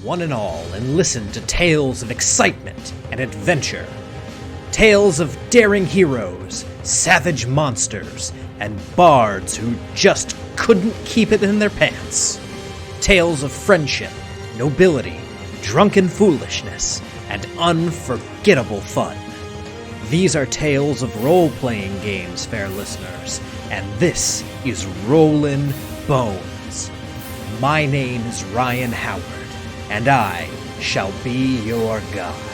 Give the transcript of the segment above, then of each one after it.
one and all, and listen to tales of excitement and adventure. Tales of daring heroes, savage monsters, and bards who just couldn't keep it in their pants. Tales of friendship, nobility, drunken foolishness, and unforgettable fun. These are tales of role-playing games, fair listeners, and this is Rollin' Bones. My name is Ryan Howard, and I shall be your guide.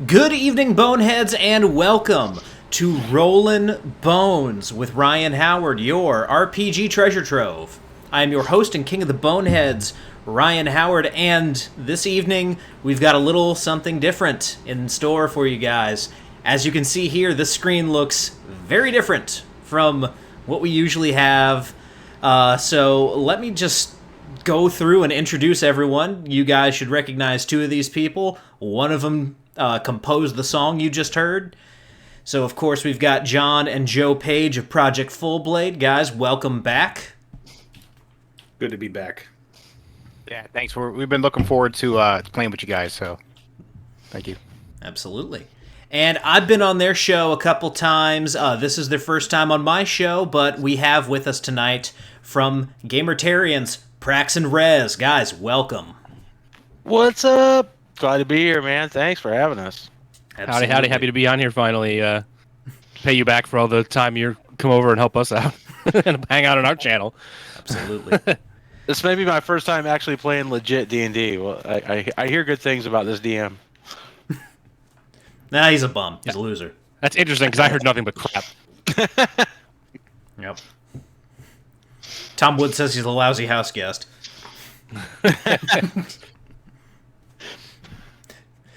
Good evening, Boneheads, and welcome to Rollin' Bones with Ryan Howard, your RPG treasure trove. I am your host and king of the Boneheads, Ryan Howard, and this evening we've got a little something different in store for you guys. As you can see here, this screen looks very different from what we usually have. So let me just go through and introduce everyone. You guys should recognize two of these people. One of them composed the song you just heard. So, of course, we've got John and Joe Page of Project Fullblade. Guys, welcome back. Good to be back. Yeah, thanks. We've been looking forward to playing with you guys, so thank you. Absolutely. And I've been on their show a couple times. This is their first time on my show, but we have with us tonight from Gamertarians, Prax and Rez. Guys, welcome. What's up? Glad to be here, man. Thanks for having us. Absolutely. Howdy. Happy to be on here finally. Pay you back for all the time you come over and help us out and hang out on our channel. Absolutely. This may be my first time actually playing legit D&D. Well, I hear good things about this DM. Nah, he's a bum. He's a loser. That's interesting because I heard nothing but crap. Yep. Tom Wood says he's a lousy house guest.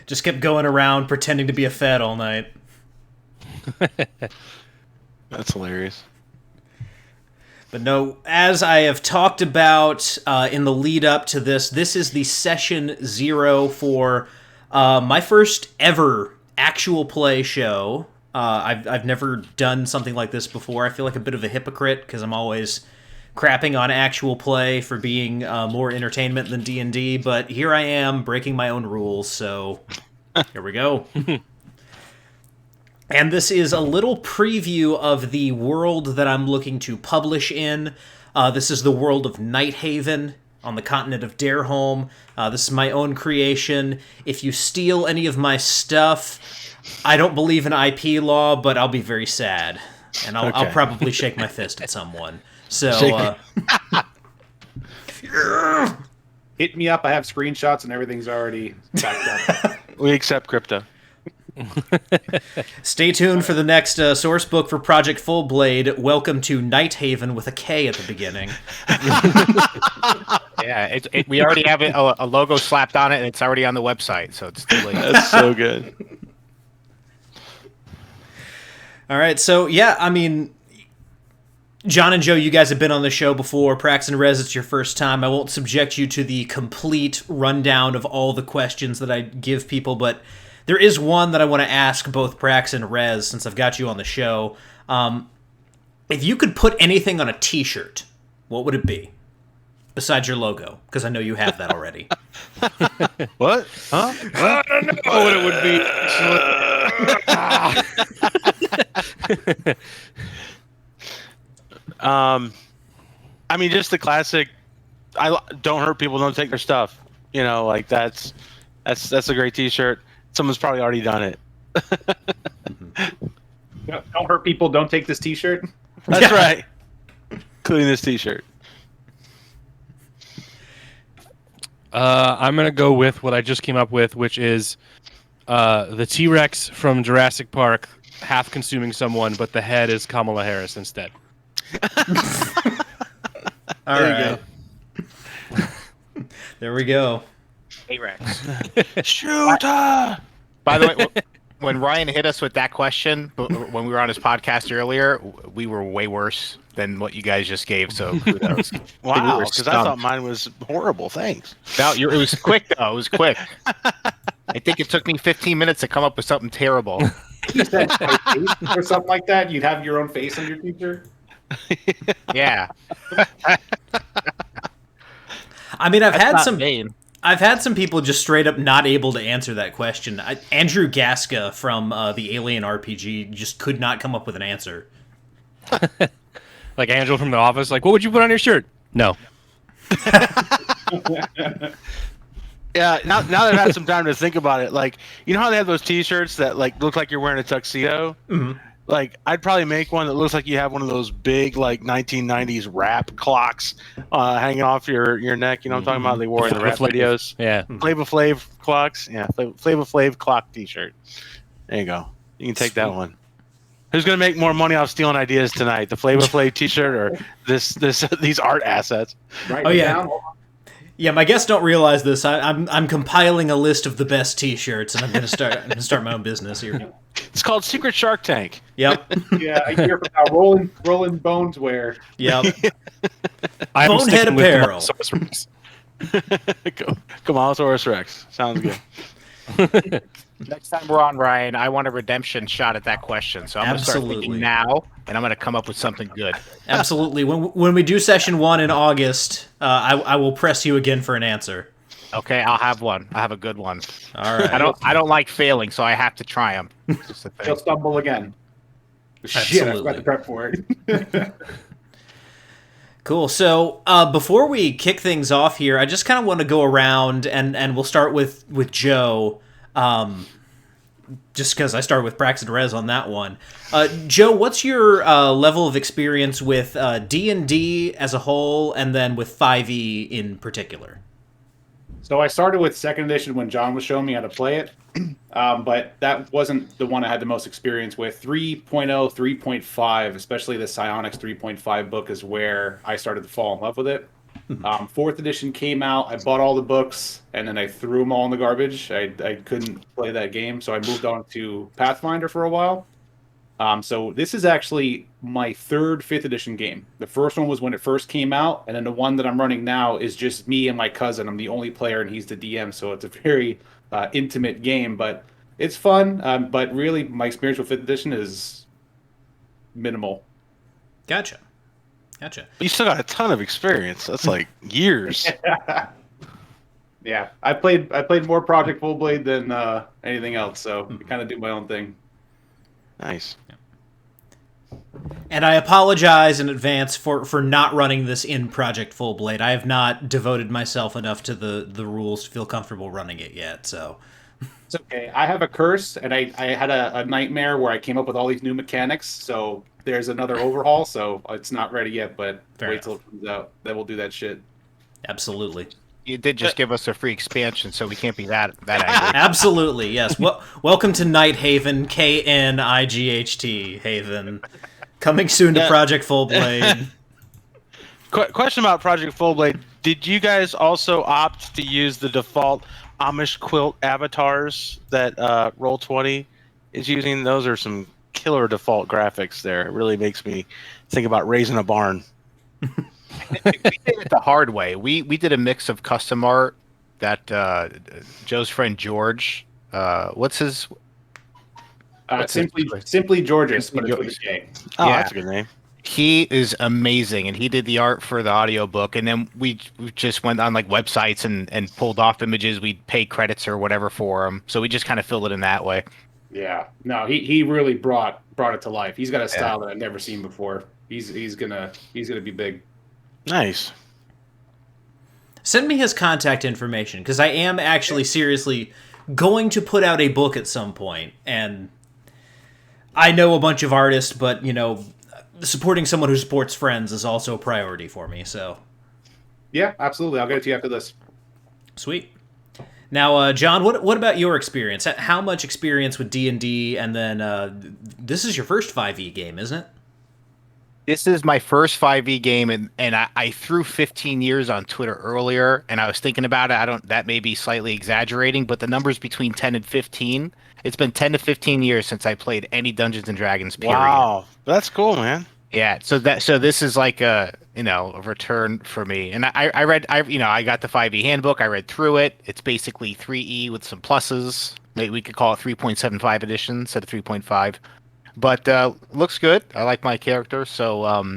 Just kept going around pretending to be a Fed all night. That's hilarious. But no, as I have talked about in the lead up to this is the session 0 for my first ever actual play show. I've never done something like this before. I feel like a bit of a hypocrite because I'm always crapping on actual play for being more entertainment than D&D, but here I am breaking my own rules, so here we go. And this is a little preview of the world that I'm looking to publish in. This is the world of Nighthaven on the continent of Dareholm. This is my own creation. If you steal any of my stuff, I don't believe in IP law, but I'll be very sad. And I'll probably shake my fist at someone. So, Hit me up. I have screenshots and everything's already backed up. We accept crypto. Stay tuned for the next source book for Project Fullblade. Welcome to Nighthaven with a K at the beginning. Yeah, we already have a logo slapped on it, and it's already on the website, so it's too late. That's so good. All right, so yeah, I mean, John and Joe, you guys have been on the show before. Prax and Rez, it's your first time. I won't subject you to the complete rundown of all the questions that I give people, but there is one that I want to ask both Prax and Rez since I've got you on the show. If you could put anything on a t-shirt, what would it be? Besides your logo, because I know you have that already. What? Huh? I don't know what it would be. I mean, just the classic. Don't hurt people, don't take their stuff. You know, like that's a great T-shirt. Someone's probably already done it. Don't hurt people. Don't take this T-shirt. That's right. Including this T-shirt. I'm gonna go with what I just came up with, which is the T-Rex from Jurassic Park half consuming someone, but the head is Kamala Harris instead. All right. There we go. T-Rex. Shoot her! By the way, when Ryan hit us with that question when we were on his podcast earlier, we were way worse than what you guys just gave. So kudos. Wow, because I thought mine was horrible. Thanks. No, it was quick though. It was quick. I think it took me 15 minutes to come up with something terrible. You said my face or something like that. You'd have your own face on your t-shirt. Yeah. I mean, I've That's had not some. vain. I've had some people just straight up not able to answer that question. Andrew Gaska from the Alien RPG just could not come up with an answer. Like Angel from The Office, like, what would you put on your shirt? No. Yeah, now that I've had some time to think about it, like, you know how they have those T-shirts that like look like you're wearing a tuxedo? Mm-hmm. Like, I'd probably make one that looks like you have one of those big like 1990s rap clocks hanging off your neck. You know what I'm talking about? They wore in the rap videos. Yeah. Flava Flav clocks. Yeah, Flava Flav clock T-shirt. There you go. You can take that one. Who's gonna make more money off stealing ideas tonight? The Flava Flav T-shirt or these art assets? Right. Oh yeah. Yeah, my guests don't realize this. I'm compiling a list of the best T-shirts, and I'm gonna start my own business here. It's called Secret Shark Tank. Yep. Yeah, a year from now, rolling bones wear. Yep. I'm Bonehead sticking with apparel. Sorcerers. Kamalosaurus Rex. Sounds good. Next time we're on, Ryan, I want a redemption shot at that question. So I'm going to start Absolutely. thinking now, and I'm going to come up with something good. Absolutely. When we do session 1 in August, I will press you again for an answer. Okay, I'll have one. I have a good one. All right. I don't like failing, so I have to triumph. It's just a He'll thing. stumble again. Shit, I forgot Absolutely. to prep for it. Cool. So before we kick things off here, I just kind of want to go around and we'll start with Joe. Just because I started with Prax and Rez on that one. Joe, what's your level of experience with D&D as a whole, and then with 5e in particular? So I started with 2nd edition when John was showing me how to play it, but that wasn't the one I had the most experience with. 3.0, 3.5, especially the Psionics 3.5 book is where I started to fall in love with it. 4th edition came out, I bought all the books, and then I threw them all in the garbage. I couldn't play that game, so I moved on to Pathfinder for a while. So this is actually my 3rd 5th edition game. The first one was when it first came out, and then the one that I'm running now is just me and my cousin. I'm the only player, and he's the DM, so it's a very intimate game, but it's fun. But really, my experience with 5th edition is minimal. Gotcha. You still got a ton of experience. That's like years. Yeah, I played more Project Fullblade than anything else, so I kind of do my own thing. Nice. And I apologize in advance for not running this in Project Fullblade. I have not devoted myself enough to the rules to feel comfortable running it yet, so... It's okay. I have a curse, and I had a nightmare where I came up with all these new mechanics, so there's another overhaul, so it's not ready yet, but wait till it comes out. Then we'll do that shit. Absolutely. You did just give us a free expansion, so we can't be that angry. Absolutely, yes. Welcome to Nighthaven, Knight Haven. Coming soon to Project Fullblade. Question about Project Fullblade. Did you guys also opt to use the default Amish quilt avatars that Roll20 is using? Those are some killer default graphics there. It really makes me think about raising a barn. We did it the hard way. We did a mix of custom art that Joe's friend George, what's his? Simply Georges, but it's with a J. Oh, Yeah. that's a good name. He is amazing, and he did the art for the audiobook, and then we just went on like websites and pulled off images. We'd pay credits or whatever for them, so we just kind of filled it in that way. Yeah, no, he really brought it to life. He's got a style that I've never seen before. He's gonna be big. Nice. Send me his contact information, because I am actually seriously going to put out a book at some point, and I know a bunch of artists, but, you know, supporting someone who supports friends is also a priority for me, so... Yeah, absolutely. I'll get it to you after this. Sweet. Now, John, what about your experience? How much experience with D&D, and then this is your first 5e game, isn't it? This is my first 5e game, and I threw 15 years on Twitter earlier, and I was thinking about it. That may be slightly exaggerating, but the number's between 10 and 15. It's been 10 to 15 years since I played any Dungeons and Dragons. Period. Wow, that's cool, man. Yeah, so this is like a return for me. And I got the 5e handbook. I read through it. It's basically 3e with some pluses. Maybe we could call it 3.75 edition instead of 3.5. But looks good. I like my character. So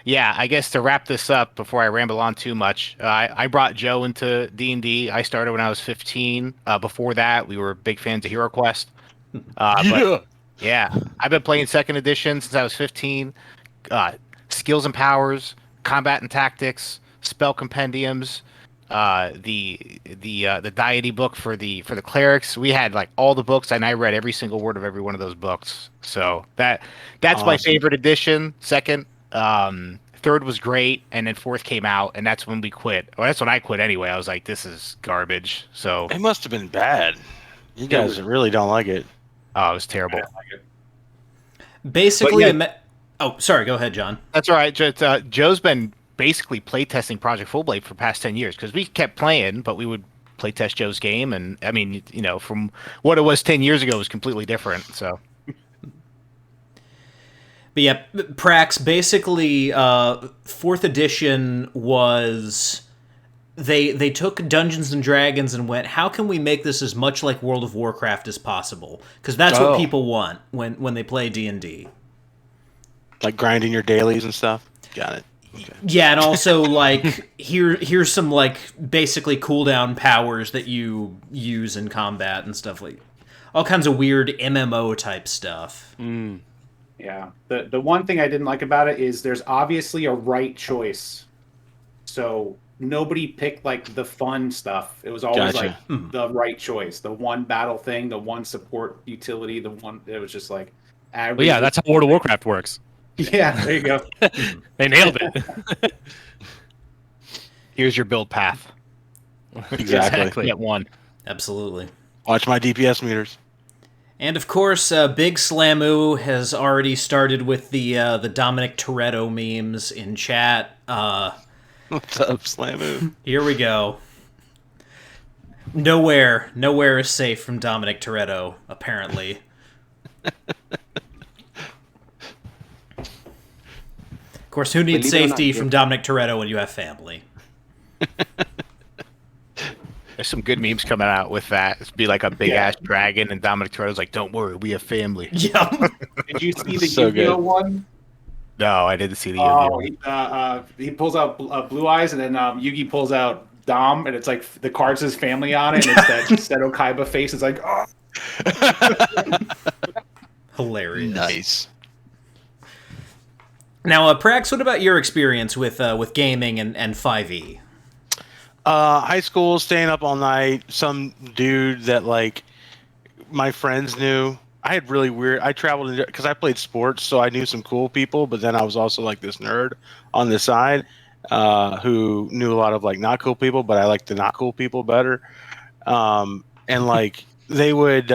yeah, I guess to wrap this up before I ramble on too much, I brought Joe into D&D. I started when I was 15. Before that, we were big fans of Hero Quest. But yeah, I've been playing second edition since I was 15. Skills and powers, combat and tactics, spell compendiums, the deity book for the clerics. We had like all the books, and I read every single word of every one of those books. So that's awesome. My favorite edition. Second, third was great, and then fourth came out, and that's when we quit. Well, that's when I quit anyway. I was like, this is garbage. So It must have been bad. You guys really don't like it. oh, it was terrible. I don't like it. Basically, But oh, sorry. Go ahead, John. That's all right. Joe's been basically playtesting Project Fullblade for the past 10 years because we kept playing, but we would playtest Joe's game. And I mean, from what it was 10 years ago, it was completely different. So, But yeah, Prax, basically, 4th edition was... They took Dungeons and Dragons and went, how can we make this as much like World of Warcraft as possible? Because that's what people want when they play D&D. Like grinding your dailies and stuff. Got it. Okay. Yeah, and also like here's some like basically cooldown powers that you use in combat and stuff, like all kinds of weird MMO type stuff. Yeah. The one thing I didn't like about it is there's obviously a right choice. So nobody picked like the fun stuff. It was always Gotcha. like the right choice. The one battle thing, the one support utility, the one it was just like But yeah, that's how World of Warcraft works. Yeah, there you go. They nailed it. here's your build path. Exactly. Get one. Absolutely. Watch my DPS meters. And of course, Big Slamu has already started with the Dominic Toretto memes in chat. What's up, Slamu? Here we go. Nowhere is safe from Dominic Toretto, apparently. Of course, who needs Believe it or safety not, from Dominic Toretto when you have family? There's some good memes coming out with that. It'd be like a big ass dragon, and Dominic Toretto's like, "Don't worry, we have family." Yeah. Did you see the So Yu-Gi-Oh good. one? No, I didn't see the. Oh, he pulls out Blue Eyes, and then Yugi pulls out Dom, and it's like the card says family on it, and it's that Seto Kaiba face. It's like, oh. Hilarious. Nice. Now, Prax, what about your experience with gaming and 5e? High school, staying up all night. Some dude that like my friends knew. I had really weird. I traveled because I played sports, so I knew some cool people. But then I was also like this nerd on the side who knew a lot of like not cool people, but I liked the not cool people better. And like they would,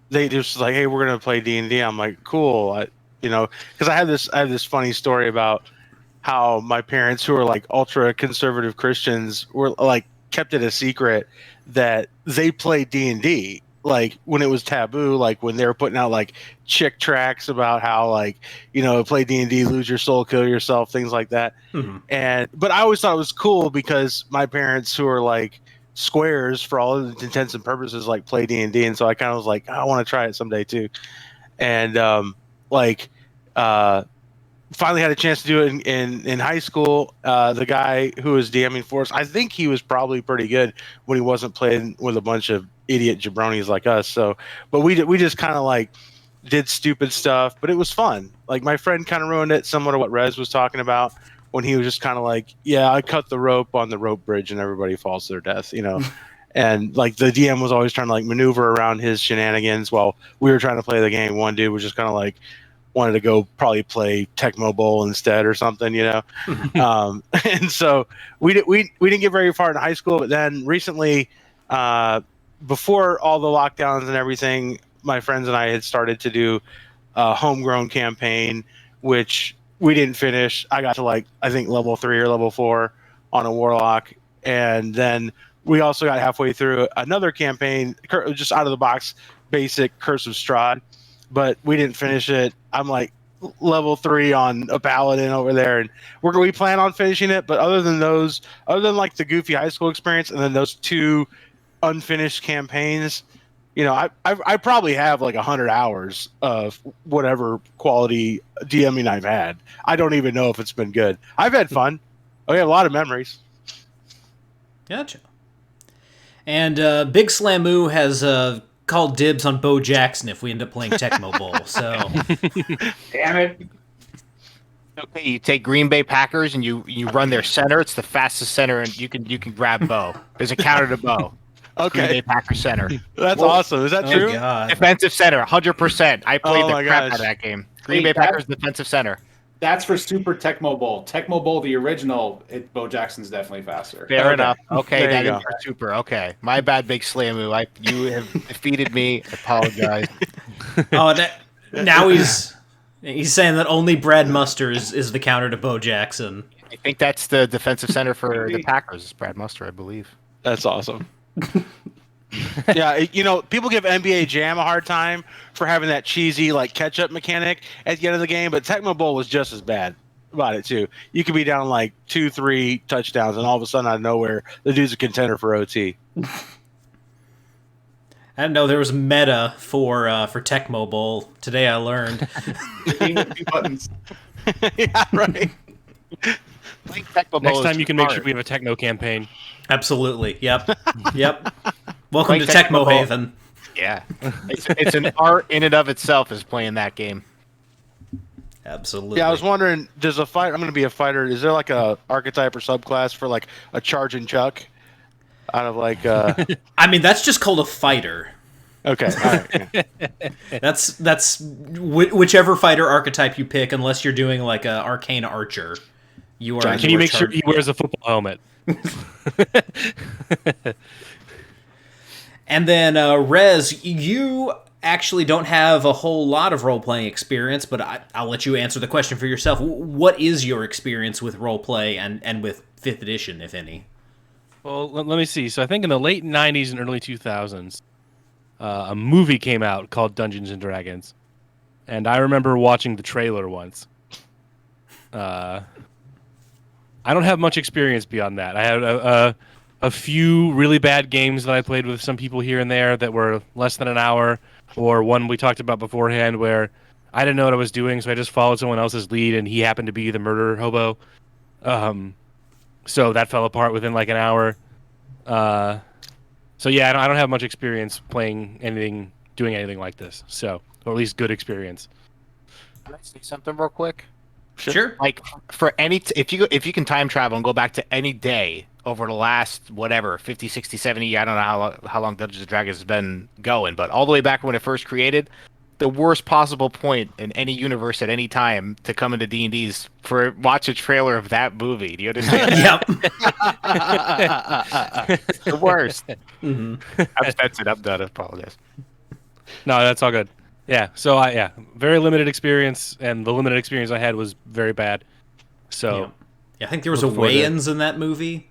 they just like, hey, we're gonna play D&D. I'm like, cool. Because I have this funny story about how my parents, who are like ultra conservative Christians, were like kept it a secret that they played D&D like when it was taboo, like when they were putting out like chick tracks about how like play D&D, lose your soul, kill yourself, things like that. But I always thought it was cool because my parents, who are like squares for all intents and purposes, like play D&D, and so I kind of was like, I want to try it someday too. And finally had a chance to do it in high school. The guy who was DMing for us, I think he was probably pretty good when he wasn't playing with a bunch of idiot jabronis like us. So, but we just kind of like did stupid stuff, but it was fun. Like my friend kind of ruined it, similar to what Rez was talking about, when he was just kind of like, yeah, I cut the rope on the rope bridge and everybody falls to their death, And like the DM was always trying to like maneuver around his shenanigans while we were trying to play the game. One dude was just kind of like wanted to go probably play Tecmo Bowl instead or something, and so we didn't get very far in high school. But then recently, before all the lockdowns and everything, my friends and I had started to do a homegrown campaign, which we didn't finish. I got to like I think level 3 or level 4 on a Warlock, and then we also got halfway through another campaign, just out of the box, basic Curse of Strahd, but we didn't finish it. I'm like level 3 on a paladin over there, and we plan on finishing it. But other than like the goofy high school experience, and then those 2 unfinished campaigns, you know, I probably have like 100 hours of whatever quality DMing I've had. I don't even know if it's been good. I've had fun. I have a lot of memories. Gotcha. And Big Slamoo has called dibs on Bo Jackson if we end up playing Tecmo Bowl. So, Damn it. Okay, you take Green Bay Packers and you run their center. It's the fastest center, and you can grab Bo. There's a counter to Bo. Green Bay Packers center. That's awesome. Is that true? God. Defensive center, 100%. I played the crap out of that game. Green Bay Packers defensive center. That's for Super Tecmo Bowl. Tecmo Bowl, the original, Bo Jackson's definitely faster. Fair enough. Okay, There you that is go. for Super. Okay, my bad, Big Slamoo. You have defeated me. I apologize. Now he's saying that only Brad Muster is the counter to Bo Jackson. I think that's the defensive center for the Packers. It's Brad Muster, I believe. That's awesome. Yeah, you know, people give NBA Jam a hard time for having that cheesy like catch-up mechanic at the end of the game, but Tecmo Bowl was just as bad about it too. You could be down like 2-3 touchdowns, and all of a sudden out of nowhere, the dude's a contender for OT. I didn't know there was meta for Tecmo Bowl. Today I learned. Game with 2 buttons. Yeah, right. Next time you can make sure we have a techno campaign. Absolutely. Yep. Welcome to Playing Tecmo Tecmo Bowl. Haven. Yeah, it's an art in and of itself is playing that game. Absolutely. Yeah, I was wondering, does a fighter? I'm going to be a fighter. Is there like a archetype or subclass for like a charge and chuck? Out of like, I mean, that's just called a fighter. okay, all right. Yeah. That's whichever fighter archetype you pick, unless you're doing like a arcane archer. You are. Can you make sure he wears a football helmet? And then Rez, you actually don't have a whole lot of role-playing experience, but I'll let you answer the question for yourself. What is your experience with role-play and with 5th edition, if any? Well, let me see. So I think in the late 90s and early 2000s, a movie came out called Dungeons and Dragons. And I remember watching the trailer once. I don't have much experience beyond that. I had a few really bad games that I played with some people here and there that were less than an hour, or one we talked about beforehand where I didn't know what I was doing, so I just followed someone else's lead, and he happened to be the murder hobo. So that fell apart within like an hour. So yeah, I don't have much experience playing anything, doing anything like this. So, or at least good experience. Can I say something real quick? Sure. Like for any, if you can time travel and go back to any day over the last whatever 50, 60, 70, I don't know how long Dungeons and Dragons has been going, but all the way back when it first created, the worst possible point in any universe at any time to come into D&D's for watch a trailer of that movie. Do you understand? Yep. It's the worst. Mm-hmm. That's it. I'm done. I apologize. No, that's all good. Yeah. So very limited experience, and the limited experience I had was very bad. So Yeah, I think there was a Wayans in that movie.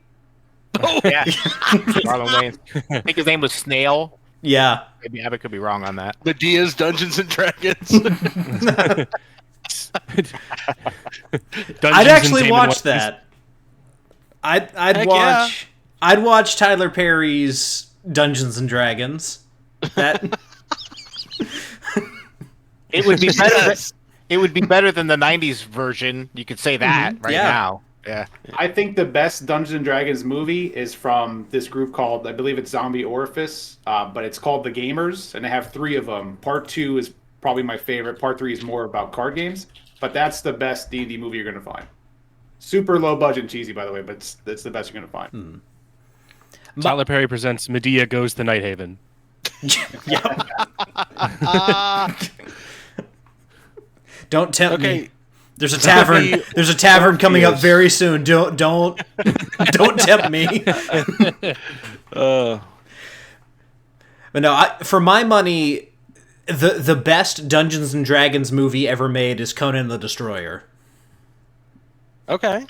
Oh yeah. Marlon Wayans. I think his name was Snail. Yeah. Maybe I could be wrong on that. Medea's Dungeons and Dragons. I'd actually watch that. I'd watch Tyler Perry's Dungeons and Dragons. That It would be better. It would be better than the '90s version. You could say that right Yeah. now. Yeah. I think the best Dungeons and Dragons movie is from this group called, I believe it's Zombie Orifice, but it's called The Gamers, and they have 3 of them. Part 2 is probably my favorite. Part 3 is more about card games, but that's the best D&D movie you're going to find. Super low budget and cheesy, by the way, but it's the best you're going to find. Tyler Perry presents Medea Goes to Nighthaven. Yep. Don't tempt me. There's a tavern. There's a tavern coming up very soon. Don't tempt me. Uh, But no, for my money, the best Dungeons and Dragons movie ever made is Conan the Destroyer. Okay.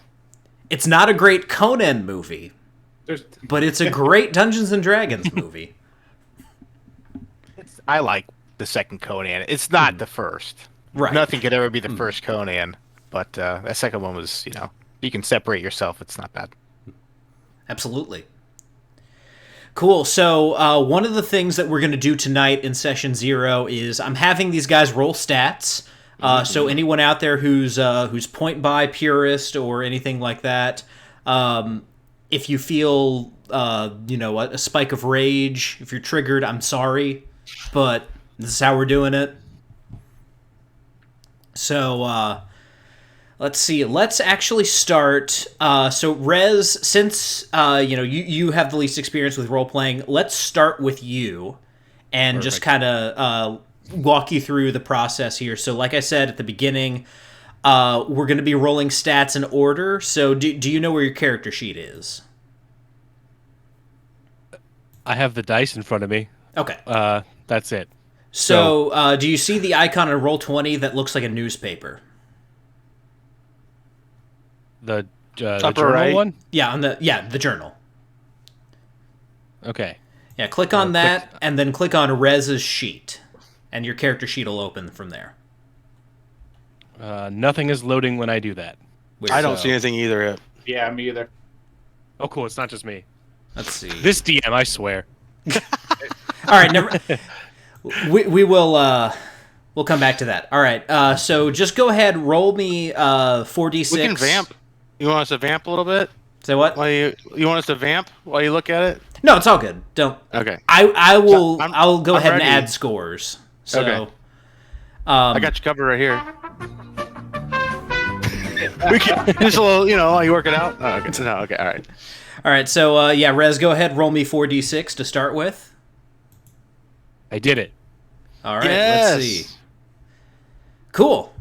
It's not a great Conan movie, but it's a great Dungeons and Dragons movie. I like the second Conan. It's not the first. Right. Nothing could ever be the first Conan, but that second one was, you can separate yourself. It's not bad. Absolutely. Cool. So one of the things that we're going to do tonight in session 0 is I'm having these guys roll stats. So anyone out there who's point buy purist or anything like that, if you feel a spike of rage, if you're triggered, I'm sorry, but this is how we're doing it. So let's see. Let's actually start. So Rez, since you have the least experience with role playing, let's start with you, and just kind of walk you through the process here. So, like I said at the beginning, we're going to be rolling stats in order. So, do you know where your character sheet is? I have the dice in front of me. Okay. That's it. So, do you see the icon on Roll20 that looks like a newspaper? The Upper journal right? one? Yeah, the journal. Okay. Yeah, click on that, and then click on Rez's sheet, and your character sheet will open from there. Nothing is loading when I do that. I don't see anything either yet. Yeah, me either. Oh, cool. It's not just me. Let's see. This DM, I swear. All right, never. We will. We'll come back to that. All right. So just go ahead. Roll me 4d6. We can vamp. You want us to vamp a little bit? Say what? While you want us to vamp while you look at it? No, it's all good. Don't. Okay. I will. So I'll go I'm ahead ready. and add scores. So, Okay. I got you covered right here. We can just a little, while you work it out. Oh, okay. No, okay. All right. All right. So yeah, Rez, go ahead. Roll me 4d6 to start with. I did it. All right. Yes. Let's see. Cool.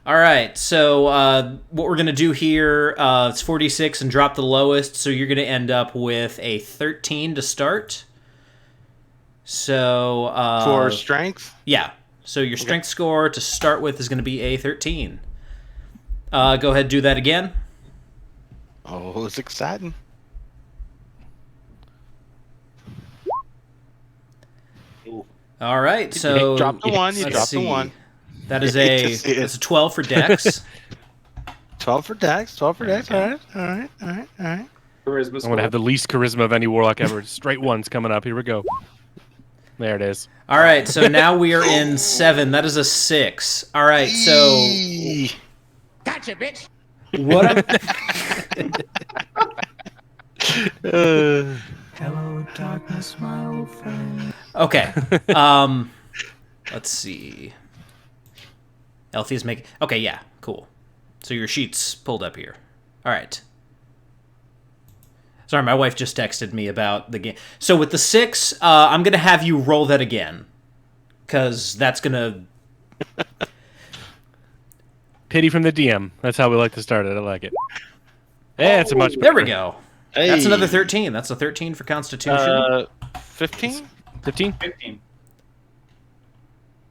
All right. So what we're gonna do here? It's 4d6 and drop the lowest. So you're gonna end up with a 13 to start. So For strength? yeah. So your strength score to start with is going to be a 13. Go ahead and do that again. Oh, it's exciting. All right. So Drop the one. You let's drop see. the one. That is Hate to see it. that's a 12 for Dex. 12 for Dex. 12 for Dex. All right. All right. All right. All right. Charisma I'm score. going to have the least charisma of any warlock ever. Straight ones coming up. Here we go. There it is. All right. So now we are in 7. That is a 6. All right. So Gotcha, bitch. what? Hello, darkness, my old friend. Okay. Let's see. Elfie's making. Okay. Yeah. Cool. So your sheet's pulled up here. All right. Sorry, my wife just texted me about the game. So with the 6, I'm going to have you roll that again. Because that's going to... Pity from the DM. That's how we like to start it. I like it. Yeah, it's a much better. There we go. Hey. That's another 13. That's a 13 for Constitution. 15? 15? 15.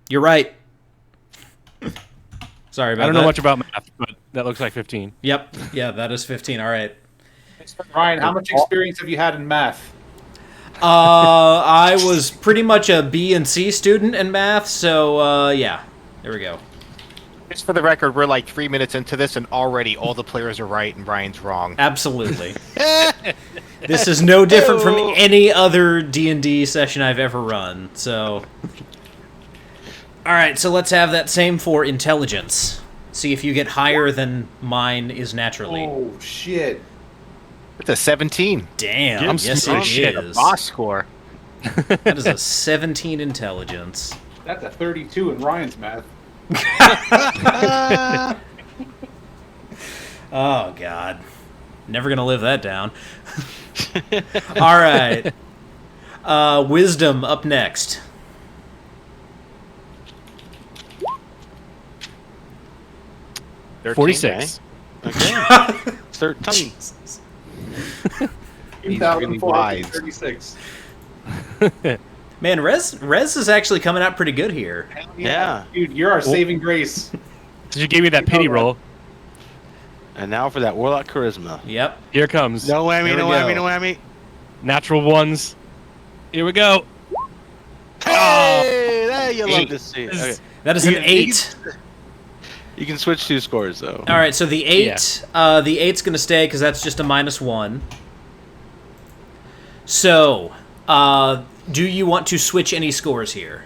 You're right. Sorry about that. I don't know much about math, but that looks like 15. Yep. Yeah, that is 15. All right. Ryan, how much experience have you had in math? I was pretty much a B and C student in math, so yeah. There we go. Just for the record, we're like 3 minutes into this, and already all the players are right and Ryan's wrong. Absolutely. This is no different from any other D&D session I've ever run. So, all right. So let's have that same for intelligence. See if you get higher than mine is naturally. Oh, shit. It's a 17. Damn. I'm Yes, smart it Shit, a is. boss score. That is a 17 intelligence. That's a 32 in Ryan's math. Oh, God. Never gonna live that down. All right. Wisdom up next. Okay. 46. Okay. 13. He's really wise. 36. Man, Rez is actually coming out pretty good here. Yeah. Dude, you're our saving grace. So you gave me that pity roll. And now for that Warlock Charisma. Yep. Here it comes. No whammy, There we no go. whammy, no whammy. Natural ones. Here we go. Hey, there you love to see. This Okay. is- That is an 8. You can switch 2 scores though. All right, so the 8, the 8's going to stay because that's just a -1. So, do you want to switch any scores here?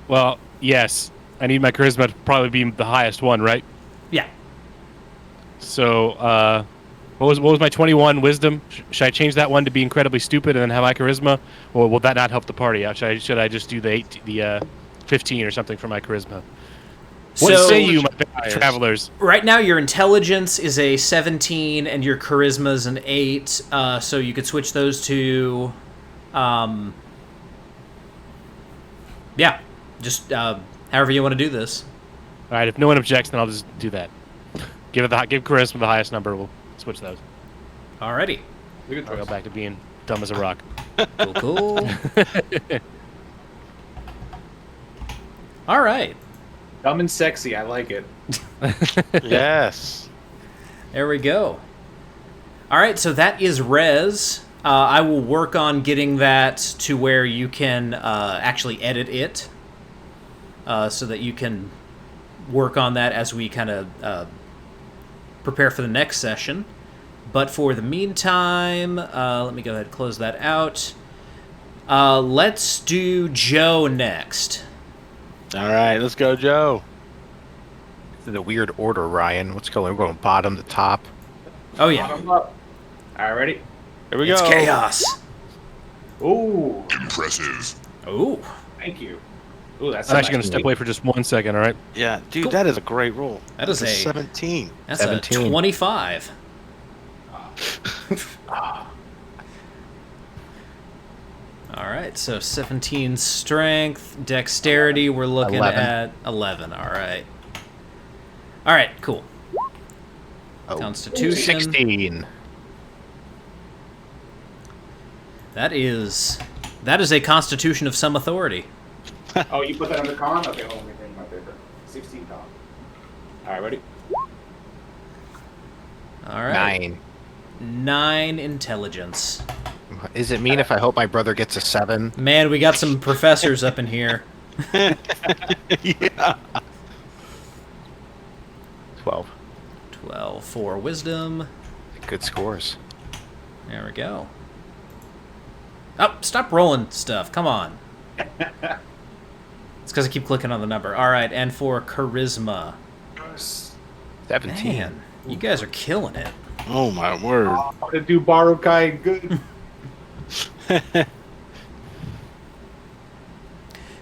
Well, yes. I need my charisma to probably be the highest one, right? Yeah. So, what was my 21 wisdom? Should I change that one to be incredibly stupid and then have my charisma, or will that not help the party out? Should I just do the 15 or something for my charisma? What So- say you, my fellow travelers? Right now, your intelligence is a 17 and your charisma is an 8. So you could switch those to, yeah, just however you want to do this. All right, if no one objects, then I'll just do that. Give charisma the highest number. We'll switch those. Alrighty, Good I'll go choice. back to being dumb as a rock. cool, cool. All right, Dumb and sexy. I like it. Yes. there we go. All right, so that is Res. I will work on getting that to where you can actually edit it, so that you can work on that as we kind of prepare for the next session. But for the meantime, let me go ahead and close that out. Let's do Joe next. All right, let's go, Joe. In a weird order, Ryan. What's going? We're going bottom to top. Oh yeah, Bottom up. All right, ready? Here we it's go. chaos. Ooh, Impressive. Ooh, thank you. Ooh, that's I'm actually going nice. to step away for just 1 second, all right? Yeah, dude, Cool. that is a great roll. That is That's a- 17. that's 17. a 25. All right, so 17 strength, dexterity. We're looking 11. at 11. All right. All right, cool. Oh, Constitution. 16. That is a constitution of some authority. Oh, you put that under con? Okay, hold on, let me bring my paper. 16 con. All right, ready? All right. 9. 9 intelligence. Is it mean if I hope my brother gets a 7? Man, we got some professors up in here. Yeah. 12. 12 for wisdom. Good scores. There we go. Oh, stop rolling stuff. Come on. It's because I keep clicking on the number. All right, and for charisma. 17. Man, you guys are killing it. Oh my word. I'm gonna do Barukai good.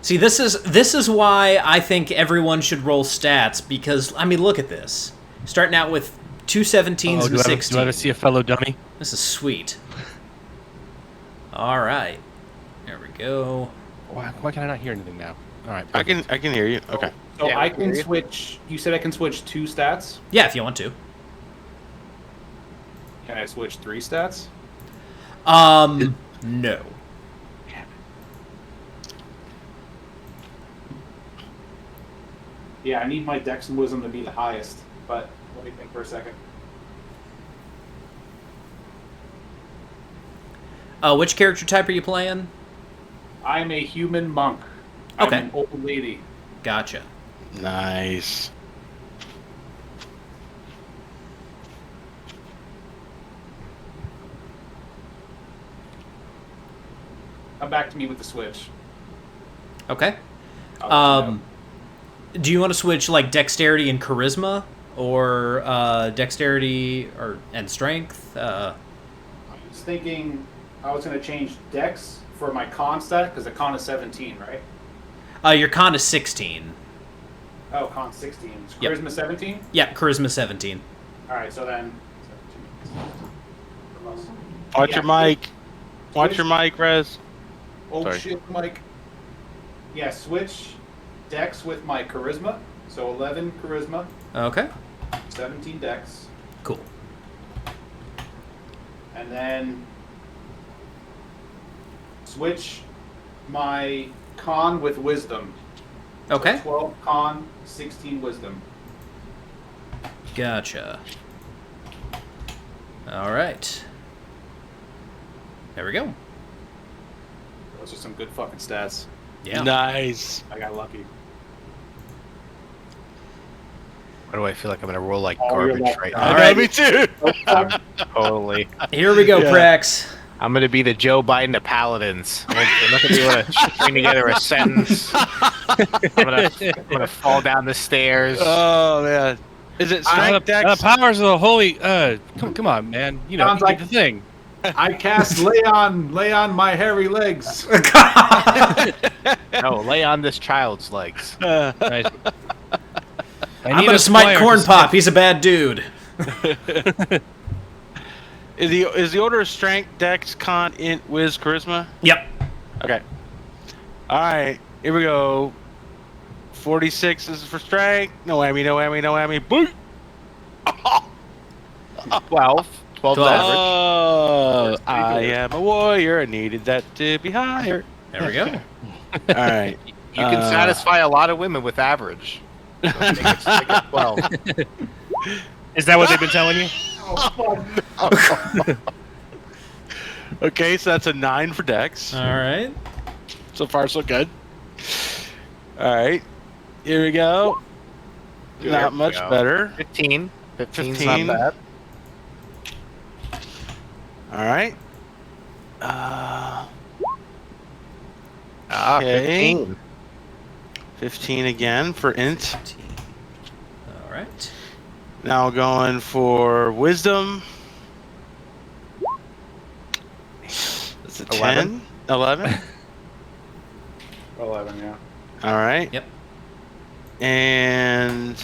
See, this is why I think everyone should roll stats, because, I mean, look at this. Starting out with 2 17s and do I 16. ever see a fellow dummy? This is sweet. All right. There we go. Why can I not hear anything now? All right. I can hear you. Okay. So Yeah, I we can hear you. switch. You said I can switch 2 stats. Yeah, if you want to. Can I switch 3 stats? No. Yeah, I need my Dex and Wisdom to be the highest. But let me think for a second. Which character type are you playing? I'm a human monk. Okay. I'm an old lady. Gotcha. Nice. Come back to me with the switch. Okay. I'll let you know. Do you want to switch like dexterity and charisma, or dexterity and strength? I was thinking I was going to change Dex for my con stat, because the con is 17, right? Your con is 16. Oh, con 16. Is Yep. Charisma 17? Yeah, charisma 17. Alright, so then... Watch Yeah. your mic. Watch your mic, Rez. Oh Sorry. shit, Mike. Yeah, switch Dex with my Charisma. So 11 Charisma, Okay. 17 Dex. Cool. And then switch my Con with Wisdom. Okay. 12 Con, 16 Wisdom. Gotcha. All right. There we go. Those are some good fucking stats. Yeah. Nice. I got lucky. Why do I feel like I'm gonna roll like Oh, you're garbage lucky. right All now? right. Me too. Totally. Here we go, Yeah. Prax. I'm gonna be the Joe Biden of Paladins. I'm not gonna be able to string together a sentence. I'm gonna fall down the stairs. Oh man. Is it strength The dex? powers of the holy. Come on, man. You know, Sounds you like- get the thing. I cast lay on my hairy legs. No, lay on this child's legs. Nice. I'm gonna smite Corn Pop. He's a bad dude. Is the order of strength, dex, con, int, whiz, charisma? Yep. Okay. All right. Here we go. 46 is for strength. No whammy, no whammy, no whammy. Boop. 12. 12 12. average. Oh, I am a warrior. I needed that to be higher. There we go. All right. You can satisfy a lot of women with average. So make it 12. Is that what they've been telling you? Okay, so that's a 9 for dex. All right. So far, so good. All right. Here we go. There Not we much go. better. 15. 15's 15. not bad. All right. Okay. 15. 15 again for int. All right. Now going for wisdom. That's a 10. 11. 11, yeah. All right. Yep. And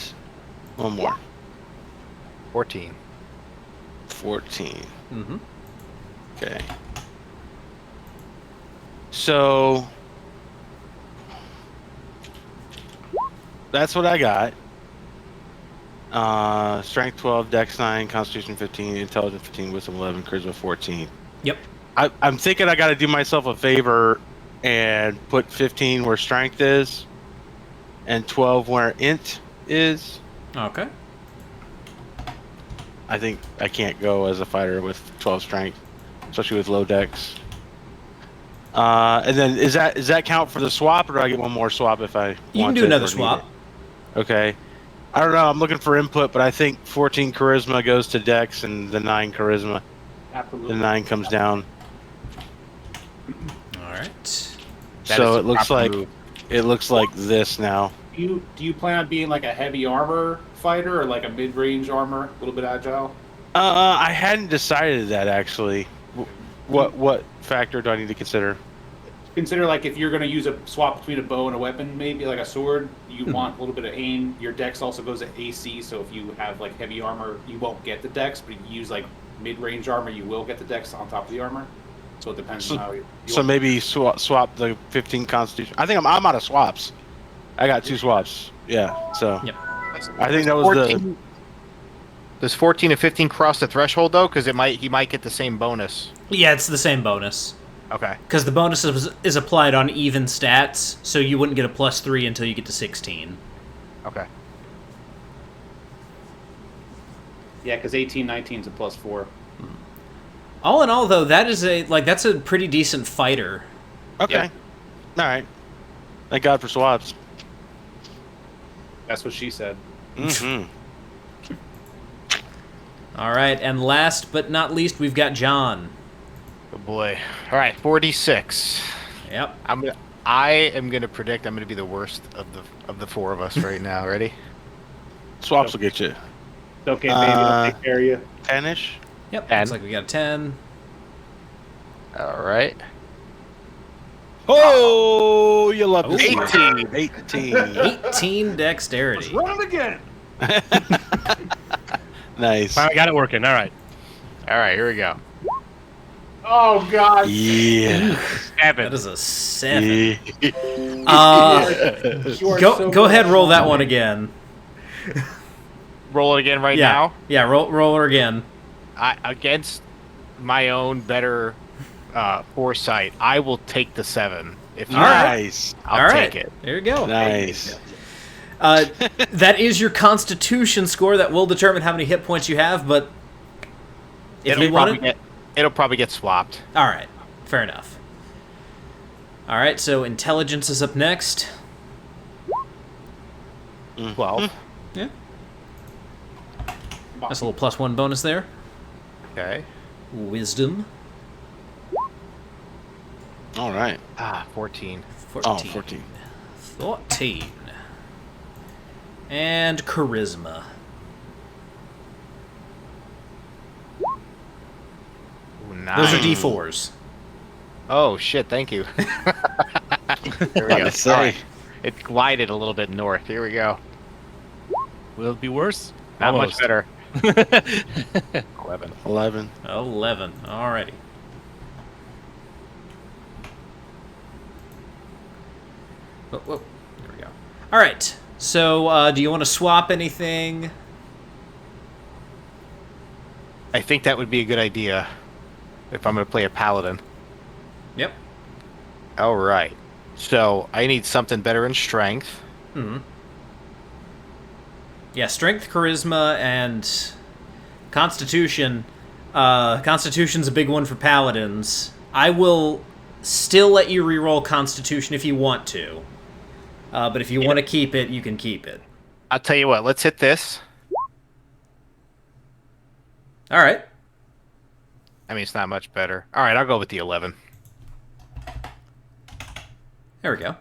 one more. 14. 14. Mm-hmm. Okay. So that's what I got. Strength 12, Dex 9, Constitution 15, Intelligence 15, Wisdom 11, Charisma 14. Yep. I'm thinking I got to do myself a favor and put 15 where Strength is, and 12 where Int is. Okay. I think I can't go as a fighter with 12 Strength, especially with low Dex. And then does that count for the swap, or do I get one more swap if I You can want do to another or need swap. it? Okay. I don't know. I'm looking for input, but I think 14 charisma goes to Dex, and the 9 charisma. Absolutely. The 9 comes down. All right. That So is it the looks proper like move. this now. Do you plan on being like a heavy armor fighter or like a mid-range armor, a little bit agile? I hadn't decided that actually. What factor do I need to consider? Consider like if you're going to use a swap between a bow and a weapon, maybe like a sword, you want a little bit of aim. Your dex also goes at AC, so if you have like heavy armor, you won't get the dex, but if you use like mid-range armor, you will get the dex on top of the armor. So it depends on how you So maybe swap the 15 Constitution. I think I'm out of swaps. I got 2 swaps. Yeah. So Yep. I think that was 14, Does 14 and 15 cross the threshold though? Because he might get the same bonus. Yeah, it's the same bonus. Okay. Because the bonus is applied on even stats, so you wouldn't get a +3 until you get to 16. Okay. Yeah, because 18, 19 is a +4. All in all, though, that's a pretty decent fighter. okay. All right. Thank God for swaps. That's what she said. Mm-hmm. All right, and last but not least, we've got John. Good boy. All right, 46. Yep. I am gonna predict I'm gonna be the worst of the 4 of us right now. Ready? Swaps will get you. It's okay, baby. I'll take care of you. 10-ish. Yep. 10. Looks like we got a 10. All right. Oh, you love to see it. 18. 18. 18 dexterity. Run it again! Nice. Finally got it working. All right. All right, here we go. Oh, God. Yeah. 7. That is a 7. Yeah. You are Go so go ahead, good. roll that one again. Roll it again right yeah. now. Yeah, roll her again. Against my own better foresight, I will take the 7. If you, Nice. I'll All right. take it. There you go. Nice. That is your Constitution score that will determine how many hit points you have, but If you want it, it'll probably get swapped. all right, fair enough. All right, so intelligence is up next. 12. Yeah, that's a little +1 bonus there. Okay. Wisdom, All right. 14. 14. Oh, 14. 14. And charisma. Ooh, 9. Those are D4s. Oh shit! Thank you. There we About go. to say. All right. It glided a little bit north. Here we go. Will it be worse? Not Almost. much better. 11. 11. 11. Alrighty. Whoa, whoa. There we go. Alright. So, do you want to swap anything? I think that would be a good idea if I'm going to play a paladin. Yep. All right. So I need something better in strength. Hmm. Yeah, strength, charisma, and constitution. Constitution's a big one for paladins. I will still let you reroll constitution if you want to. But if you want to keep it, you can keep it. I'll tell you what. Let's hit this. All right. I mean, it's not much better. All right, I'll go with the 11. There we go.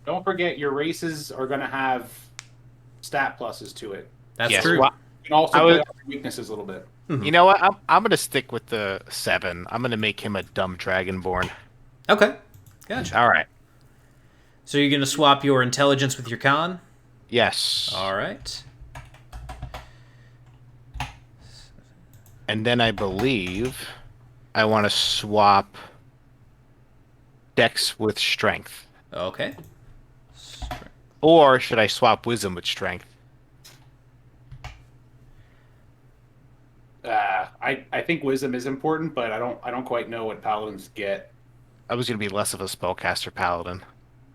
Don't forget, your races are going to have stat pluses to it. That's Yes, true. well, You can also I play would- off your weaknesses a little bit. You know what? I'm going to stick with the 7. I'm going to make him a dumb dragonborn. Okay. Gotcha. All right. So you're going to swap your intelligence with your con? Yes. All right. And then I believe I want to swap Dex with Strength. Okay. Or should I swap Wisdom with Strength? I think wisdom is important, but I don't quite know what paladins get. I was going to be less of a spellcaster paladin.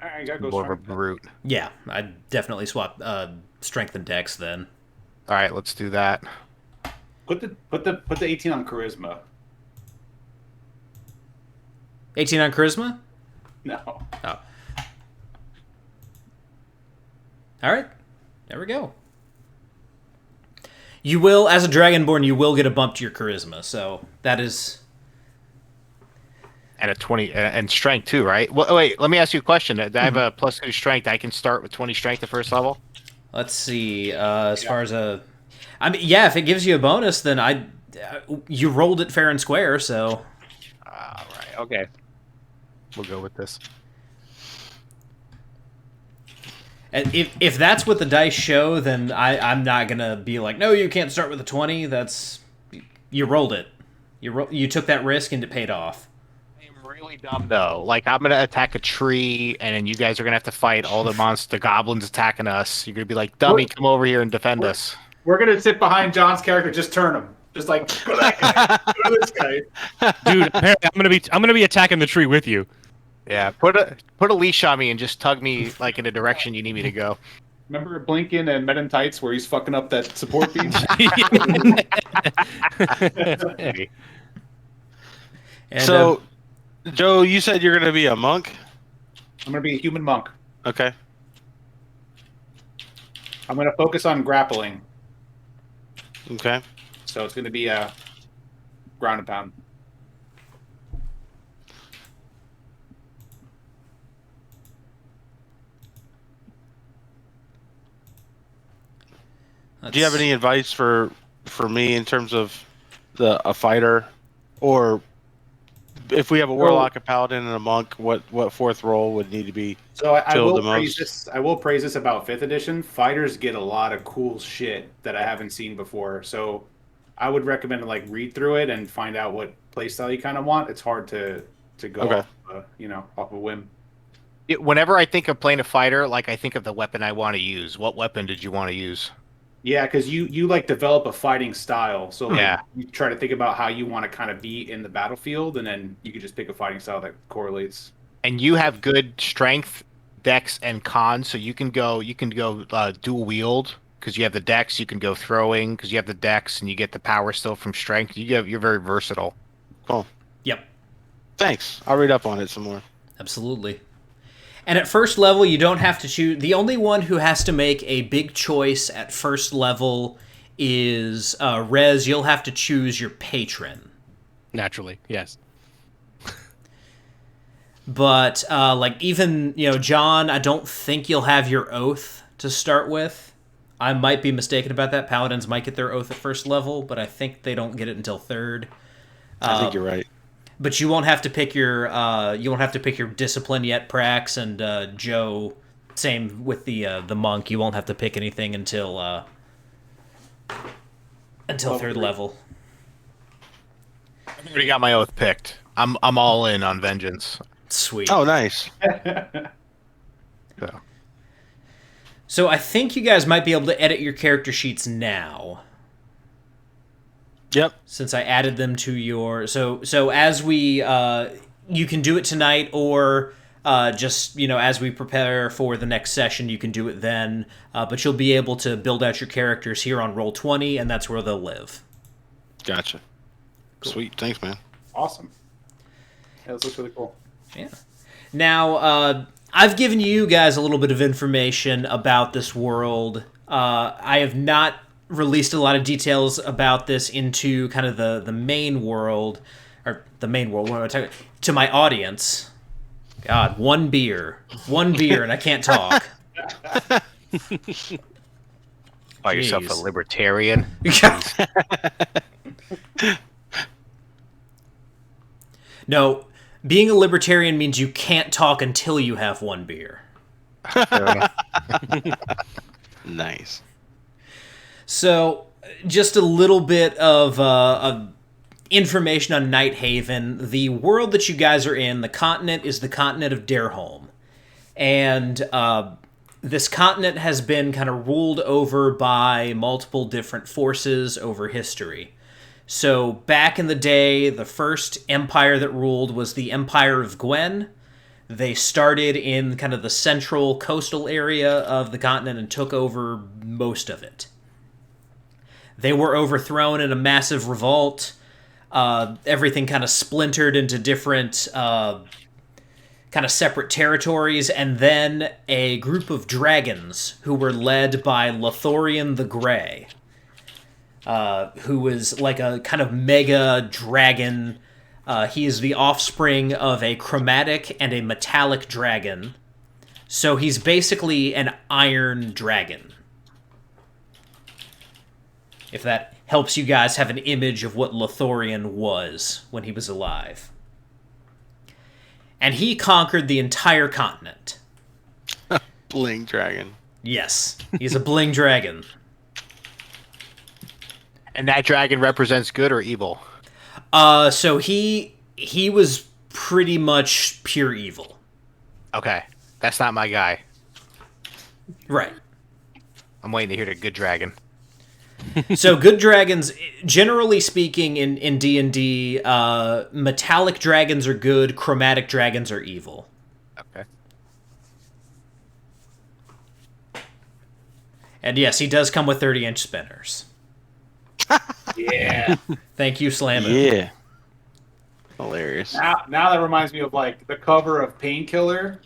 All right, gotta go More of a strength. brute. Yeah, I'd definitely swap strength and dex then. All right, let's do that. Put the 18 on charisma. 18 on charisma? No. Oh. All right. There we go. You will, as a Dragonborn, you will get a bump to your charisma, so that is... And a 20 and strength too, right? Well, wait, let me ask you a question. I have a +2 strength. I can start with 20 strength at first level. Let's see. As far as a... I mean, yeah, if it gives you a bonus, then you rolled it fair and square, so... All right, okay. We'll go with this. And if that's what the dice show, then I'm not gonna be like, no, you can't start with a 20. That's... You rolled it. You took that risk and it paid off. I'm really dumb though. Like I'm gonna attack a tree, and then you guys are gonna have to fight all the goblins attacking us. You're gonna be like, dummy, come over here and defend us. We're gonna sit behind John's character, just turn him. Just like go to that guy, go to this guy. Dude, apparently I'm gonna be attacking the tree with you. Yeah, put a leash on me and just tug me like in the direction you need me to go. Remember Blinken and Men in Tights where he's fucking up that support beam? Hey. And, So, Joe, you said you're going to be a monk? I'm gonna be a human monk. Okay. I'm gonna focus on grappling, Okay. so it's gonna be a ground and pound. Do you have any advice for me in terms of a fighter, or if we have a warlock, a paladin, and a monk, what fourth role would need to be? So I Filled will the praise most. this. I will praise this about 5th edition. Fighters get a lot of cool shit that I haven't seen before. So I would recommend to like read through it and find out what playstyle you kind of want. It's hard to go Okay. off a whim. Whenever I think of playing a fighter, like I think of the weapon I want to use. What weapon did you want to use? Yeah, because you like develop a fighting style. So like, Yeah. you try to think about how you want to kind of be in the battlefield, and then you can just pick a fighting style that correlates. And you have good strength, dex, and con, so you can go dual wield because you have the dex, you can go throwing because you have the dex, and you get the power still from strength. You're very versatile. Cool. Yep, Thanks. I'll read up on it some more. absolutely. And at first level, you don't have to choose. The only one who has to make a big choice at first level is Rez. You'll have to choose your patron. Naturally, yes. But like even John, I don't think you'll have your oath to start with. I might be mistaken about that. Paladins might get their oath at first level, but I think they don't get it until third. I think you're right. But you won't have to pick your discipline yet, Prax, and Joe. Same with the monk. You won't have to pick anything until third level. I've already got my oath picked. I'm all in on vengeance. Sweet. Oh, nice. So I think you guys might be able to edit your character sheets now. Yep. Since I added them to your so as we you can do it tonight, or just as we prepare for the next session, you can do it then. But you'll be able to build out your characters here on Roll20, and that's where they'll live. Gotcha. Cool. Sweet. Thanks, man. Awesome. Yeah, this looks really cool. Yeah. Now I've given you guys a little bit of information about this world. I have not released a lot of details about this into kind of the main world, or the main world. What am I talking to my audience? God, one beer, and I can't talk. Call yourself a libertarian? No, being a libertarian means you can't talk until you have one beer. Nice. So, just a little bit of information on Nighthaven. The world that you guys are in, the continent, is the continent of Derholm. And this continent has been kind of ruled over by multiple different forces over history. So, back in the day, the first empire that ruled was the Empire of Gwen. They started in kind of the central coastal area of the continent and took over most of it. They were overthrown in a massive revolt. Everything kind of splintered into different kind of separate territories, and then a group of dragons who were led by Lothorian the Grey, who was like a kind of mega dragon. He is the offspring of a chromatic and a metallic dragon. So he's basically an iron dragon. If that helps you guys have an image of what Lothorian was when he was alive. And he conquered the entire continent. Bling dragon. Yes, he's a bling dragon. And that dragon represents good or evil? So he was pretty much pure evil. Okay, that's not my guy. Right. I'm waiting to hear the good dragon. So good dragons, generally speaking, in D&D, metallic dragons are good, chromatic dragons are evil. Okay. And yes, he does come with 30-inch spinners. Yeah. Thank you, Slammo. Yeah. Hilarious. Now that reminds me of like the cover of Painkiller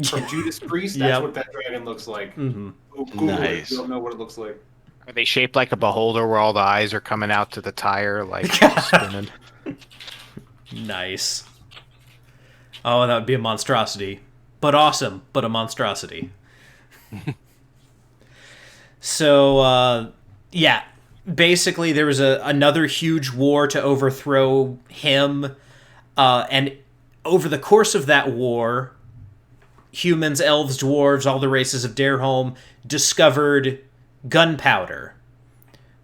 from Judas Priest. That's Yep. what that dragon looks like. Mm-hmm. Google it if Nice. you don't know what it looks like. Are they shaped like a beholder where all the eyes are coming out to the tire, like spinning? Nice. Oh, that would be a monstrosity. But awesome, but a monstrosity. So, yeah. Basically, there was another huge war to overthrow him. And over the course of that war, humans, elves, dwarves, all the races of Derholm discovered gunpowder,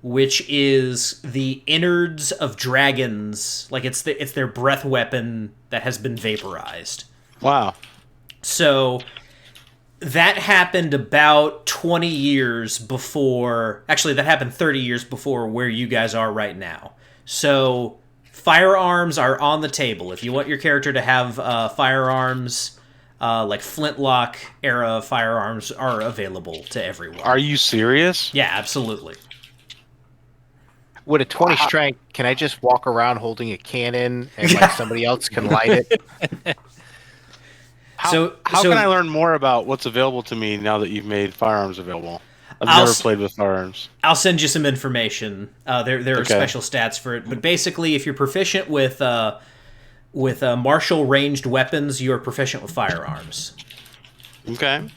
which is the innards of dragons. Like, it's their breath weapon that has been vaporized. Wow. So that happened about 20 years before... Actually, that happened 30 years before where you guys are right now. So firearms are on the table. If you want your character to have firearms, like flintlock era firearms are available to everyone. Are you serious? Yeah, absolutely. With a 20 strength, can I just walk around holding a cannon and like somebody else can light it? How can I learn more about what's available to me now that you've made firearms available? I've never played with firearms. I'll send you some information. There are special stats for it, but basically, if you're proficient with martial ranged weapons, you're proficient with firearms. Okay.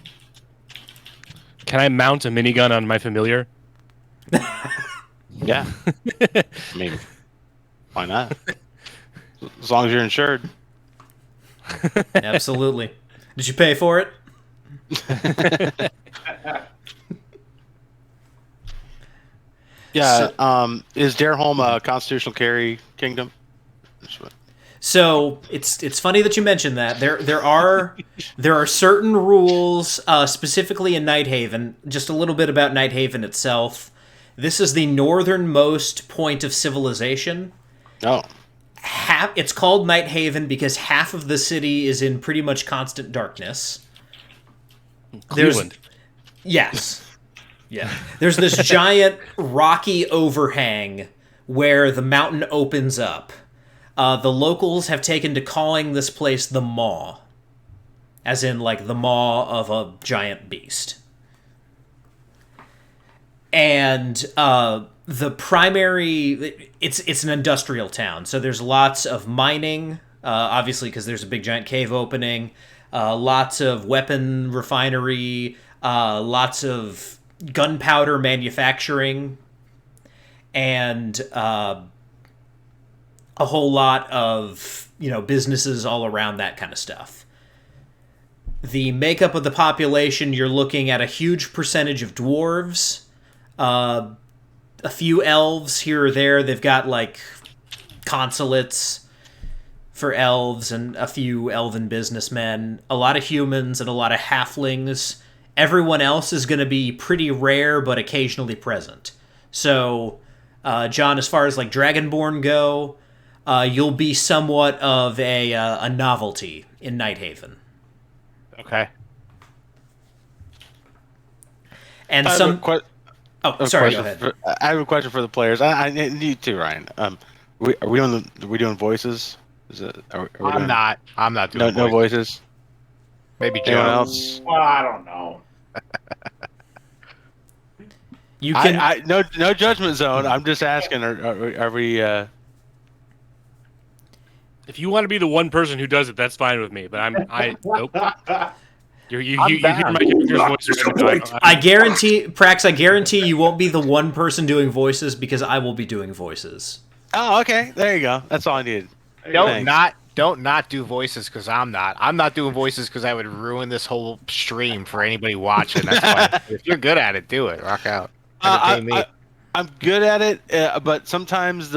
Can I mount a minigun on my familiar? Yeah. I mean, why not? As long as you're insured. Absolutely. Did you pay for it? Yeah. Is Dareholm a constitutional carry kingdom? So it's funny that you mentioned that. There are certain rules, specifically in Nighthaven. Just a little bit about Nighthaven itself. This is the northernmost point of civilization. Oh. It's called Nighthaven because half of the city is in pretty much constant darkness. Cleveland. Yes. Yeah. There's this giant rocky overhang where the mountain opens up. The locals have taken to calling this place the Maw. As in, like, the maw of a giant beast. And the primary... It's an industrial town, so there's lots of mining, obviously because there's a big giant cave opening, lots of weapon refinery, lots of gunpowder manufacturing, and a whole lot of, businesses all around that kind of stuff. The makeup of the population, you're looking at a huge percentage of dwarves, a few elves here or there. They've got, like, consulates for elves and a few elven businessmen. A lot of humans and a lot of halflings. Everyone else is going to be pretty rare, but occasionally present. So, John, as far as, like, Dragonborn go, you'll be somewhat of a novelty in Nighthaven. Okay. And I sorry, go ahead. I have a question for the players. I need to, Ryan. Are we doing voices? I'm not doing no voices. Maybe Anyone Joe. else? Well, I don't know. You can. No judgment zone. I'm just asking. Are we? If you want to be the one person who does it, that's fine with me. But nope. You hear my character's voice. I guarantee, Prax, I guarantee you won't be the one person doing voices because I will be doing voices. Oh, okay. There you go. That's all I needed. Don't not do voices because I'm not doing voices because I would ruin this whole stream for anybody watching. That's fine. If you're good at it, do it. Rock out. Entertain me. I'm good at it, but sometimes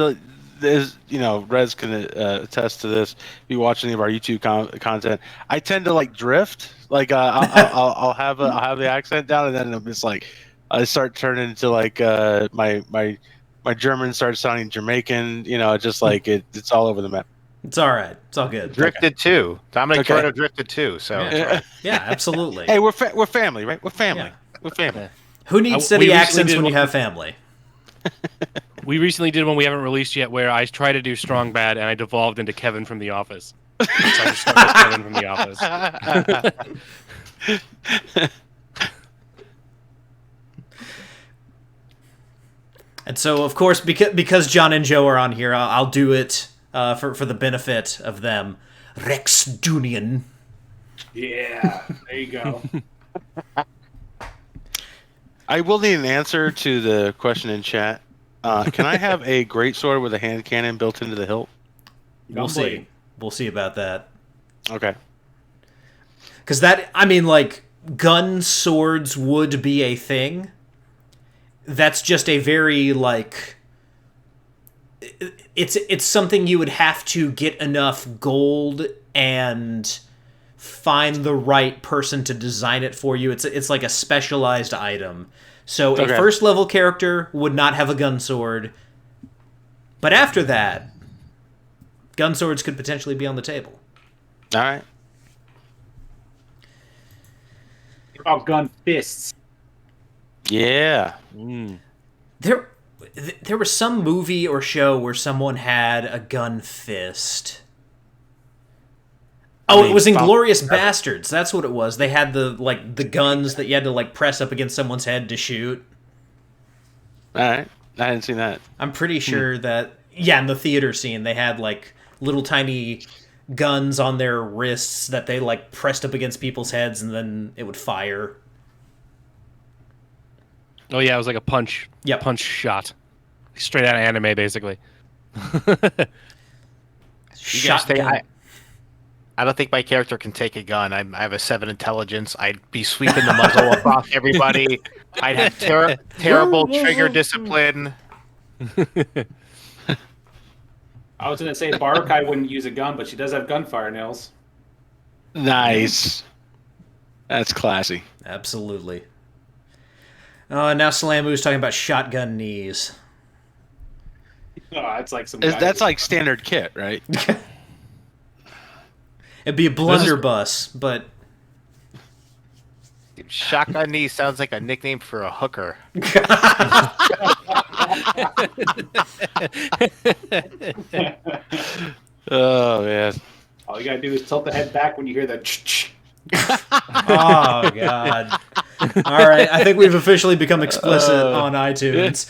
Rez can attest to this. If you watch any of our YouTube content, I tend to like drift. Like I'll have the accent down, and then I'm just like I start turning into like my German starts sounding Jamaican. Just like it's all over the map. It's all right. It's all good. Drifted too. Dominic Toretto drifted too. So yeah, absolutely. Hey, we're family, right? We're family. Yeah. We're family. Who needs steady accents when you have family? We recently did one we haven't released yet where I tried to do Strong Bad and I devolved into Kevin from The Office. So I just started with Kevin from The Office. And so, of course, because John and Joe are on here, I'll do it for the benefit of them. Rex Dunian. Yeah, there you go. I will need an answer to the question in chat. Can I have a greatsword with a hand cannon built into the hilt? We'll see. We'll see about that. Okay. Because gun swords would be a thing. That's just a very, it's something you would have to get enough gold and find the right person to design it for you. It's like a specialized item. So a first level character would not have a gun sword. But after that, gun swords could potentially be on the table. All right. about gun fists. Yeah. There was some movie or show where someone had a gun fist. Oh, it was Inglourious Bastards. That's what it was. They had the guns that you had to press up against someone's head to shoot. All right. I didn't see that. I'm pretty sure that in the theater scene they had little tiny guns on their wrists that they pressed up against people's heads and then it would fire. Oh yeah, it was like a punch. Yep. Punch shot, straight out of anime, basically. Shotgun. I don't think my character can take a gun. I have a 7 intelligence. I'd be sweeping the muzzle across everybody. I'd have terrible trigger discipline. I was going to say Barukai wouldn't use a gun, but she does have gunfire nails. Nice. That's classy. Absolutely. Now Salamu's talking about shotgun knees. Oh, that's like some. That's like standard kit, right? It'd be a blunderbuss, but Shotgun knee sounds like a nickname for a hooker. Oh man. All you gotta do is tilt the head back when you hear that. Ch-ch. Oh god. All right, I think we've officially become explicit on iTunes.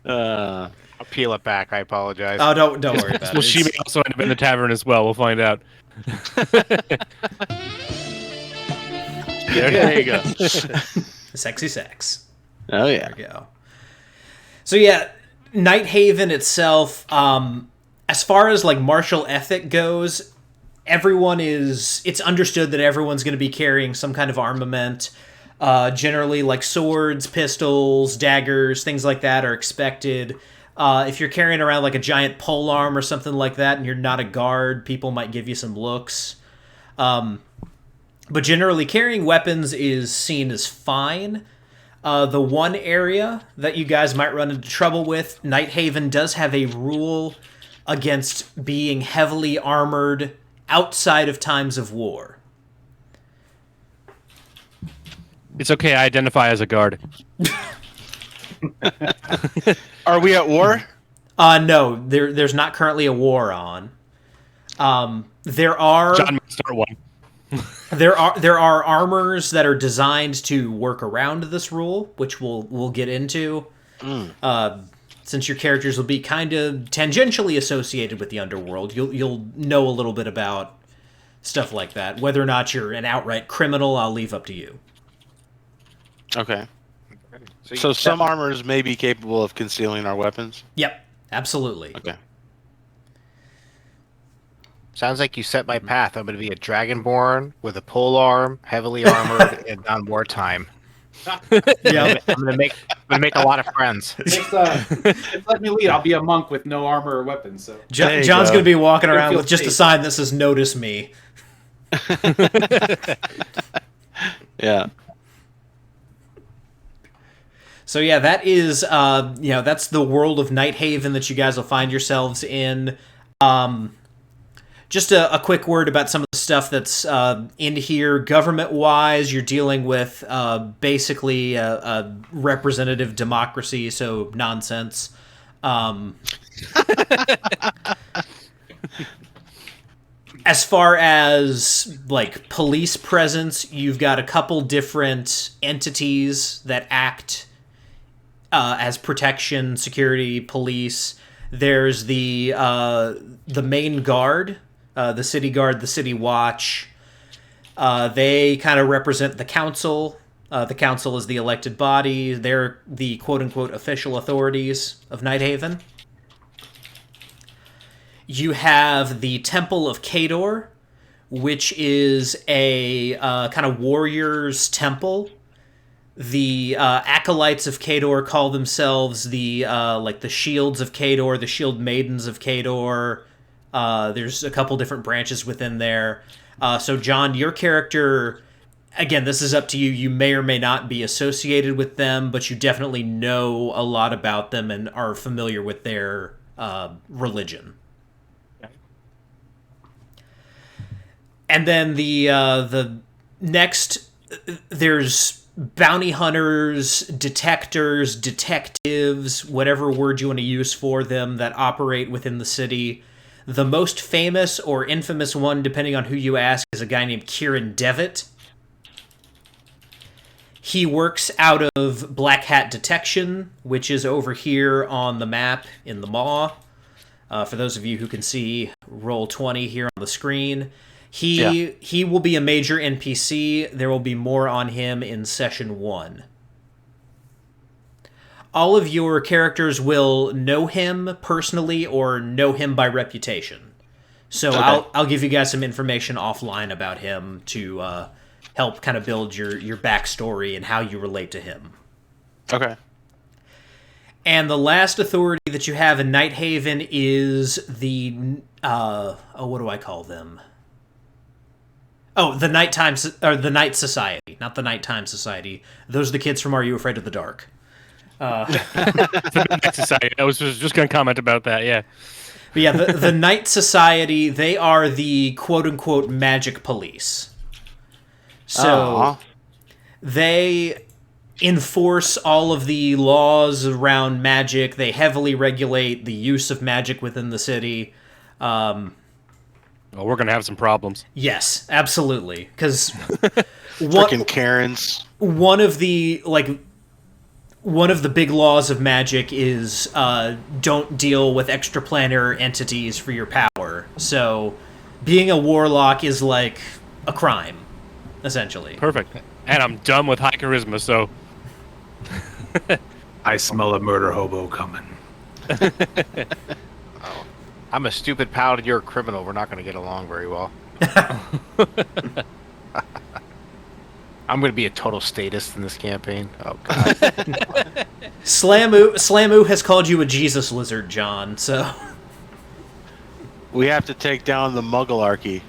I'll peel it back. I apologize. Oh, don't worry about Well, it. she may also end up in the tavern as well. We'll find out. There you go. Sexy sex. Oh yeah. There we go. So yeah, Nighthaven itself, as far as martial ethic goes, it's understood that everyone's going to be carrying some kind of armament. Generally, swords, pistols, daggers, things like that are expected. If you're carrying around a giant polearm or something like that and you're not a guard, people might give you some looks. But generally, carrying weapons is seen as fine. The one area that you guys might run into trouble with, Nighthaven does have a rule against being heavily armored outside of times of war. It's okay. I identify as a guard. Are we at war? No, there's not currently a war on. There are John might start one. there are armors that are designed to work around this rule, which we'll get into. Since your characters will be kind of tangentially associated with the underworld, you'll know a little bit about stuff like that. Whether or not you're an outright criminal, I'll leave up to you. Okay. So some armors may be capable of concealing our weapons? Yep, absolutely. Okay. Sounds like you set my path. I'm going to be a dragonborn with a polearm, heavily armored, and on wartime. Yeah, I'm going to make a lot of friends. Just let me lead. I'll be a monk with no armor or weapons. So John's going to be walking around with just a sign that says "Notice me." Yeah. So yeah, that is that's the world of Nighthaven that you guys will find yourselves in. Just a quick word about some of the stuff that's in here. Government-wise, you're dealing with basically a representative democracy, so nonsense. As far as police presence, you've got a couple different entities that act as protection, security, police. There's the main guard. The city guard, the city watch, they kind of represent the council. The council is the elected body. They're the quote-unquote official authorities of Nighthaven. You have the Temple of Kedor, which is a kind of warrior's temple. The acolytes of Kedor call themselves the Shields of Kedor, the Shield Maidens of Kedor. There's a couple different branches within there. So, John, your character, again, this is up to you. You may or may not be associated with them, but you definitely know a lot about them and are familiar with their religion. And then the next, there's bounty hunters, detectors, detectives, whatever word you want to use for them, that operate within the city. The most famous or infamous one, depending on who you ask, is a guy named Kieran Devitt. He works out of Black Hat Detection, which is over here on the map in the Maw. For those of you who can see Roll20 here on the screen. He will be a major NPC. There will be more on him in Session 1. All of your characters will know him personally or know him by reputation. So okay. I'll give you guys some information offline about him to help kind of build your backstory and how you relate to him. Okay. And the last authority that you have in Nighthaven is the what do I call them? Oh, the the Night Society, not the Nighttime Society. Those are the kids from Are You Afraid of the Dark? The Night Society. I was just going to comment about that. Yeah. But yeah, the Night Society. They are the quote unquote magic police. So they enforce all of the laws around magic. They heavily regulate the use of magic within the city. Well, we're going to have some problems. Yes, absolutely. Because freaking Karens. One of the big laws of magic is don't deal with extraplanar entities for your power. So being a warlock is like a crime, essentially. Perfect. And I'm done with high charisma, so... I smell a murder hobo coming. I'm a stupid paladin, you're a criminal. We're not going to get along very well. I'm going to be a total statist in this campaign. Oh, God. Slamu has called you a Jesus lizard, John, so... We have to take down the Mugglearchy.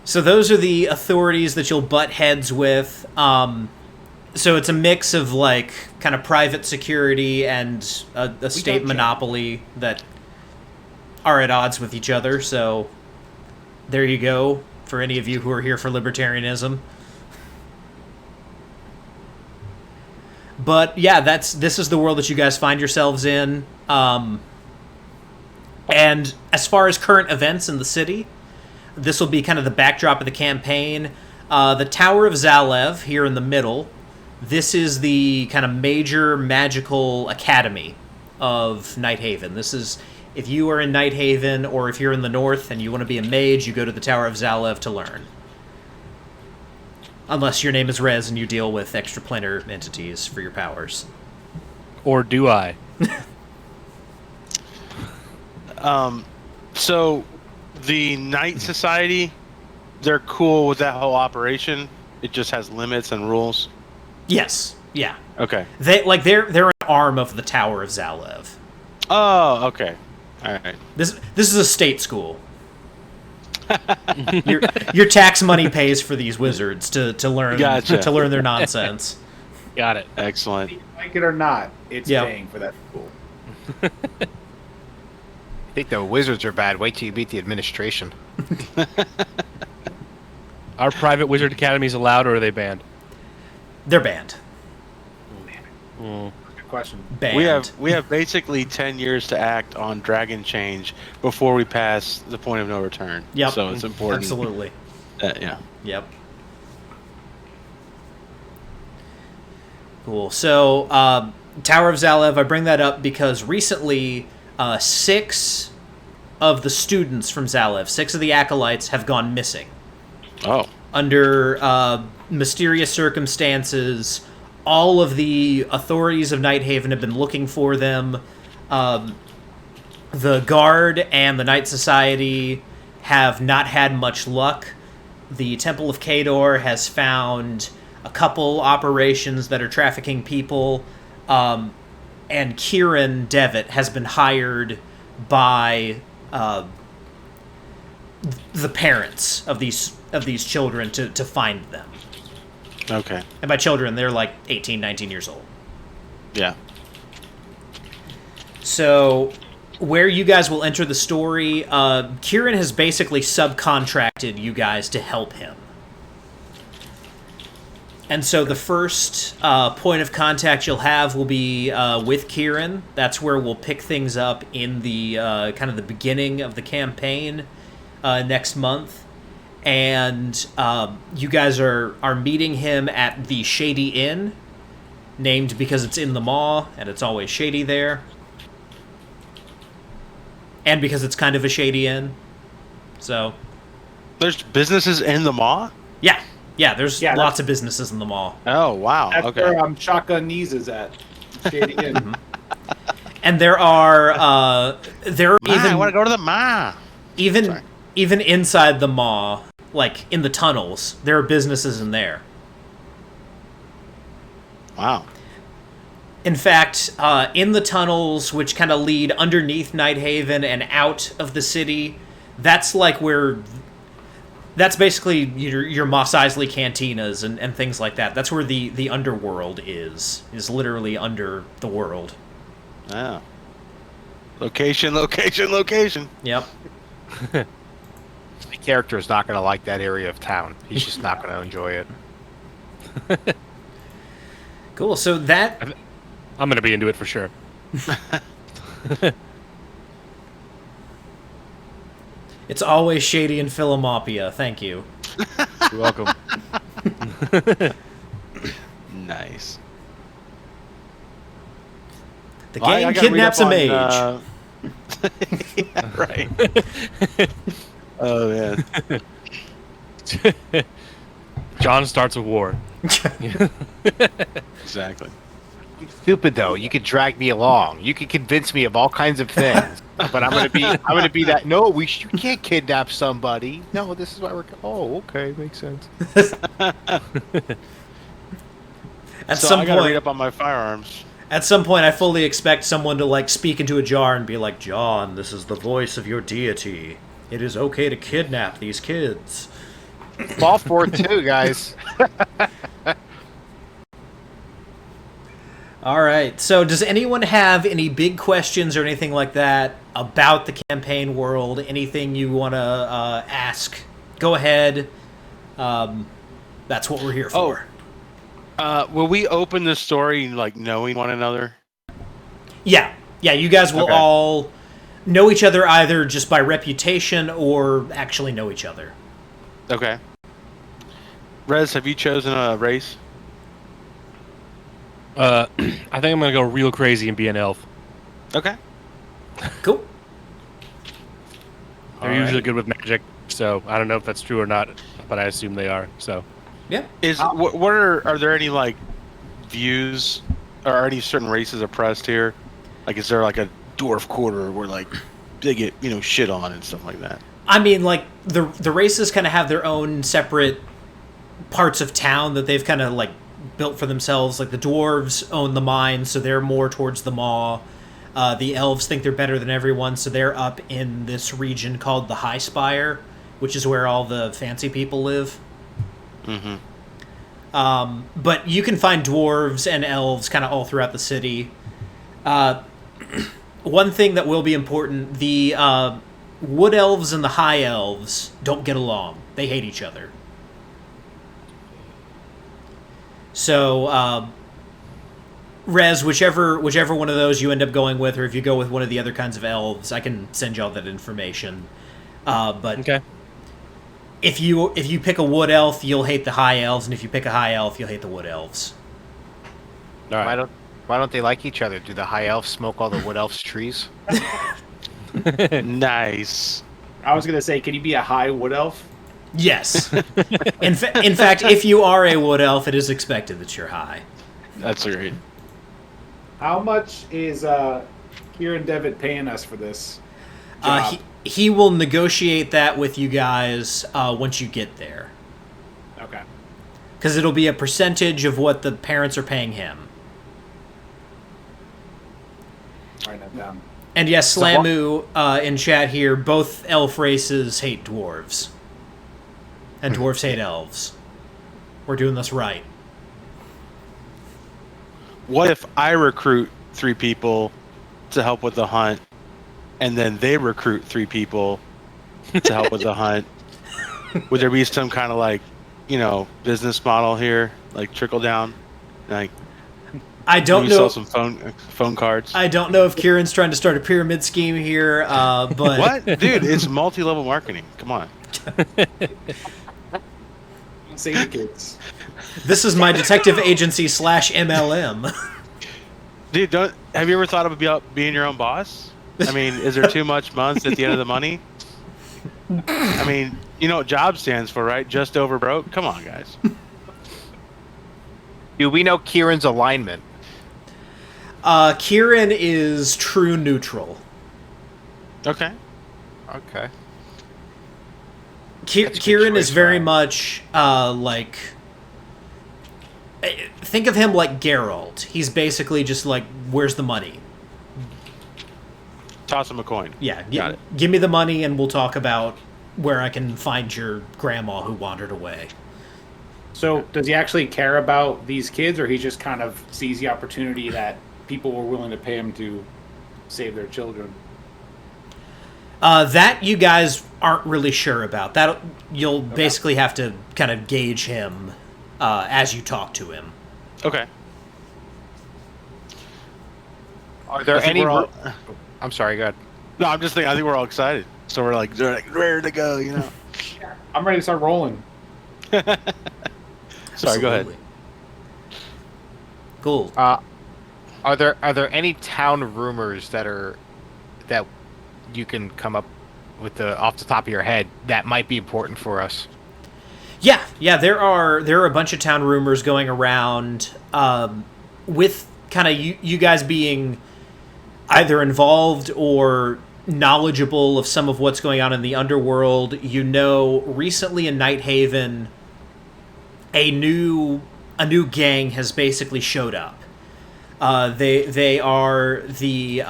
So those are the authorities that you'll butt heads with. So it's a mix of like kind of private security and a state monopoly that are at odds with each other. So there you go for any of you who are here for libertarianism. But yeah, this is the world that you guys find yourselves in. And as far as current events in the city, this will be kind of the backdrop of the campaign. The Tower of Zalev here in the middle. This is the kind of major magical academy of Nighthaven. This is, if you are in Nighthaven or if you're in the north and you want to be a mage, you go to the Tower of Zalev to learn. Unless your name is Rez and you deal with extraplanar entities for your powers. Or do I? So the Night Society, they're cool with that whole operation. It just has limits and rules. Yes. Yeah. Okay. They're an arm of the Tower of Zalev. Oh, okay. All right. This is a state school. Your tax money pays for these wizards to learn to learn their nonsense. Got it. Excellent. Like it or not, it's Yep. paying for that school. I think the wizards are bad. Wait till you meet the administration. Are private wizard academies allowed, or are they banned? They're banned. Mm. Good question. Banned. We have basically 10 years to act on Dragon Change before we pass the point of no return. Yep. So it's important. Absolutely. Yeah. Yep. Cool. So, Tower of Zalev, I bring that up because recently 6 of the students from Zalev, 6 of the acolytes, have gone missing. Oh. Under mysterious circumstances. All of the authorities of Nighthaven have been looking for them. The Guard and the Night Society have not had much luck. The Temple of Kedor has found a couple operations that are trafficking people. And Kieran Devitt has been hired by the parents of these children to find them. Okay. And by children, they're like 18, 19 years old. Yeah. So where you guys will enter the story, Kieran has basically subcontracted you guys to help him. And so the first point of contact you'll have will be with Kieran. That's where we'll pick things up in the kind of the beginning of the campaign next month. And you guys are meeting him at the Shady Inn, named because it's in the Maw, and it's always shady there. And because it's kind of a shady inn. So There's businesses in the Maw? Yeah, there's lots of businesses in the Maw. Oh, wow. That's Okay. where Shotgun Knees is at. Shady Inn. And there are I want to go to the Maw. even inside the Maw, like in the tunnels, there are businesses in there. Wow. In fact, in the tunnels, which kind of lead underneath Nighthaven and out of the city, that's like where... That's basically your Mos Eisley cantinas and things like that. That's where the underworld is literally under the world. Yeah. Location. Yep. The character is not going to like that area of town. He's just not going to enjoy it. Cool. So that... I'm going to be into it for sure. It's always shady in Philadelphia. Thank you. You're welcome. Nice. The Well, I gang gotta read kidnaps up a on, mage. Yeah, right. Oh, man. John starts a war. Exactly. Stupid though. You could drag me along. You could convince me of all kinds of things. But I'm gonna be that. No, you can't kidnap somebody. No, this is why we're. Oh, okay, makes sense. At So some I gotta read point, up on my firearms. I fully expect someone to like speak into a jar and be like, "John, this is the voice of your deity. It is okay to kidnap these kids." Fall for it too, guys. All right. So, does anyone have any big questions or anything like that about the campaign world? Anything you want to ask? Go ahead. That's what we're here for. Will we open the story like knowing one another? Yeah. You guys will Okay. all know each other either just by reputation or actually know each other. Okay. Rez, have you chosen a race? I think I'm going to go real crazy and be an elf. Okay. Cool. They're usually good with magic, so I don't know if that's true or not, but I assume they are. So Yeah. What are there any like views or are any certain races oppressed here? Like, is there like a dwarf quarter where like they get shit on and stuff like that? I mean, like, the races kind of have their own separate parts of town that they've kind of, like, built for themselves. Like, the dwarves own the mines, so they're more towards the Maw. The elves think they're better than everyone, so they're up in this region called the High Spire, which is where all the fancy people live. Mm-hmm. But you can find dwarves and elves kind of all throughout the city. One thing that will be important, the wood elves and the high elves don't get along. They hate each other. So, Rez, whichever one of those you end up going with, or if you go with one of the other kinds of elves, I can send y'all that information. But okay. if you pick a wood elf, you'll hate the high elves, and if you pick a high elf, you'll hate the wood elves. All right. Why don't they like each other? Do the high elves smoke all the wood elves' trees? Nice. I was gonna say, can you be a high wood elf? Yes. In fact, if you are a wood elf, it is expected that you're high. That's great. How much is Kieran Devitt paying us for this job? He will negotiate that with you guys once you get there. Okay. Because it'll be a percentage of what the parents are paying him. Write that down. And yes, Slamu in chat here, both elf races hate dwarves. And dwarves hate elves. We're doing this right. What if I recruit 3 people to help with the hunt, and then they recruit 3 people to help with the hunt. Would there be some kind of like, business model here, like trickle down, like? I don't we know. Sell some phone cards. I don't know if Kieran's trying to start a pyramid scheme here, but What, dude? It's multi-level marketing. Come on. Save the kids. This is my detective agency / MLM. Dude, have you ever thought about being your own boss? I mean, is there too much months at the end of the money? I mean, you know what job stands for, right? Just over broke? Come on, guys. Do we know Kieran's alignment? Kieran is true neutral. Okay. Okay. Kieran is very much like. Think of him like Geralt. He's basically just like, where's the money? Toss him a coin. Yeah, Got it. give me the money and we'll talk about where I can find your grandma who wandered away. So does he actually care about these kids, or he just kind of sees the opportunity that people were willing to pay him to save their children? That you guys aren't really sure about. That you'll basically have to kind of gauge him as you talk to him. Okay. Are there I think any? we're all- I'm sorry. Go ahead. No, I'm just thinking. I think we're all excited. So we're like ready to go. I'm ready to start rolling. Sorry. Go ahead. Absolutely. Cool. Are there any town rumors that you can come up with off the top of your head that might be important for us? Yeah. There are a bunch of town rumors going around. With kind of you guys being either involved or knowledgeable of some of what's going on in the underworld. Recently in Nighthaven, a new gang has basically showed up. They are the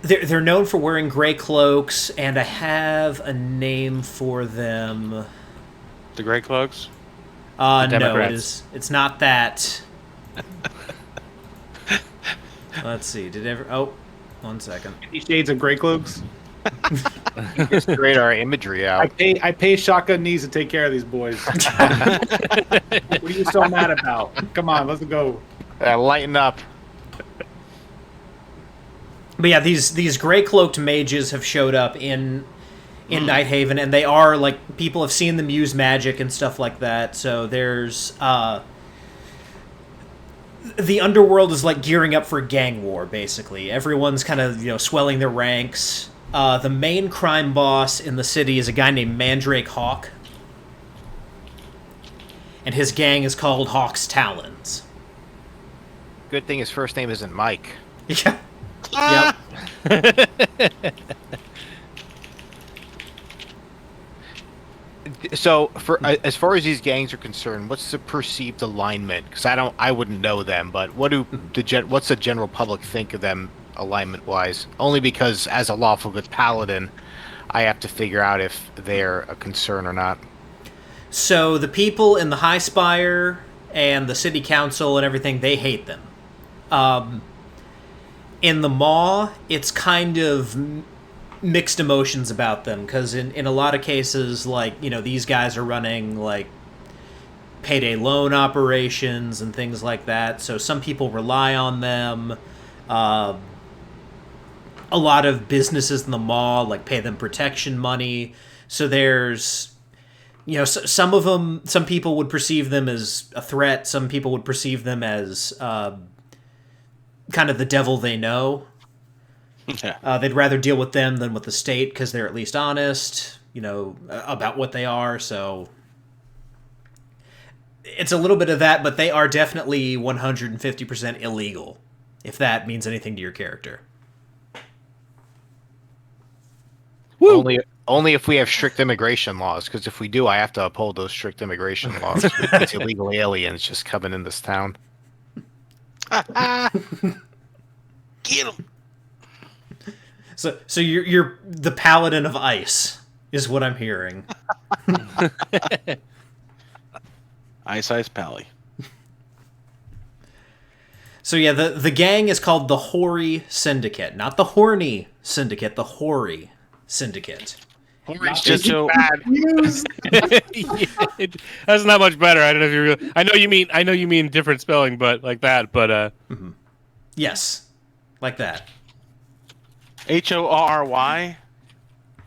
they're known for wearing gray cloaks, and I have a name for them. The Grey Cloaks. No, Democrats. it's not that. Let's see. One second. 50 Shades of Grey Cloaks. Just grade our imagery out. I pay shotgun knees to take care of these boys. What are you so mad about? Come on, let's go. Lighten up. But yeah, these gray cloaked mages have showed up in Nighthaven, and they are like, people have seen them use magic and stuff like that. So there's the underworld is like gearing up for gang war. Basically, everyone's kind of swelling their ranks. The main crime boss in the city is a guy named Mandrake Hawk, and his gang is called Hawk's Talons. Good thing his first name isn't Mike. Yeah. Yep. So, as far as these gangs are concerned, what's the perceived alignment? Because I wouldn't know them, but what's the general public think of them alignment-wise? Only because, as a lawful good paladin, I have to figure out if they're a concern or not. So the people in the High Spire and the city council and everything, they hate them. In the Maw, it's kind of mixed emotions about them, because in a lot of cases, like, these guys are running like payday loan operations and things like that, so some people rely on them. A lot of businesses in the Maw like pay them protection money, so there's some of them, some people would perceive them as a threat, some people would perceive them as kind of the devil they know. Yeah. They'd rather deal with them than with the state, because they're at least honest, about what they are. So it's a little bit of that, but they are definitely 150% illegal, if that means anything to your character. Woo! Only if we have strict immigration laws, because if we do, I have to uphold those strict immigration laws. It's illegal aliens just coming in this town. Get him. So you're the paladin of ice, is what I'm hearing. Ice Pally. So yeah, the gang is called the Hoary Syndicate, not the Horny Syndicate, the Hoary Syndicate. Horry's Just so That's not much better. I don't know if you. I know you mean different spelling, but like that. But Yes, like that. HORY.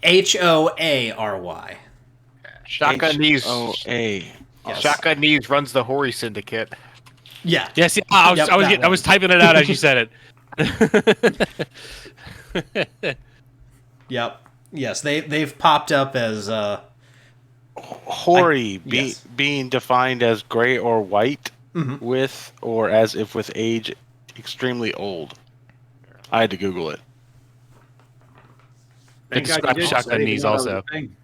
HOARY. Shotgun Knees. HOA. Yes. Shotgun Knees runs the Hoary Syndicate. Yeah. yes, I Yep, was that I was one. typing it out as you said it. Yep. Yes, they've popped up as Hoary yes. being defined as gray or white Mhm. with or as if with age extremely old. I had to Google it. It Thank God you describes did, shotgun I didn't knees know that was also. a thing.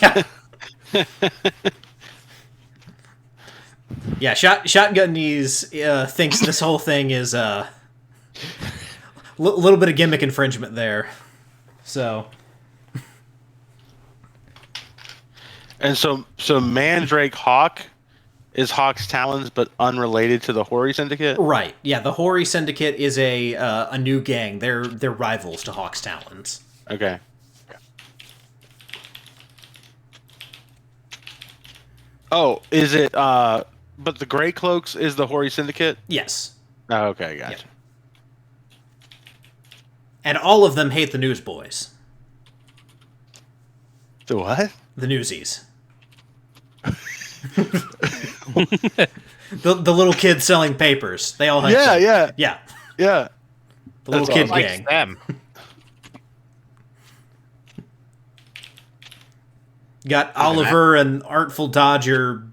yeah. Yeah, Shotgun Knees thinks this whole thing is little bit of gimmick infringement there. So And so Mandrake Hawk is Hawk's Talons, but unrelated to the Hoary Syndicate. right, yeah, the Hoary Syndicate is a new gang. They're rivals to Hawk's Talons. Okay. Oh, is it? But the Grey Cloaks is the Hoary Syndicate. Yes, Oh, okay, gotcha. Yeah. and all of them hate the Newsboys, The what? the Newsies. the little kids selling papers. They all hate them. yeah. The little That's kid awesome. gang. Them. Got Oliver and Artful Dodger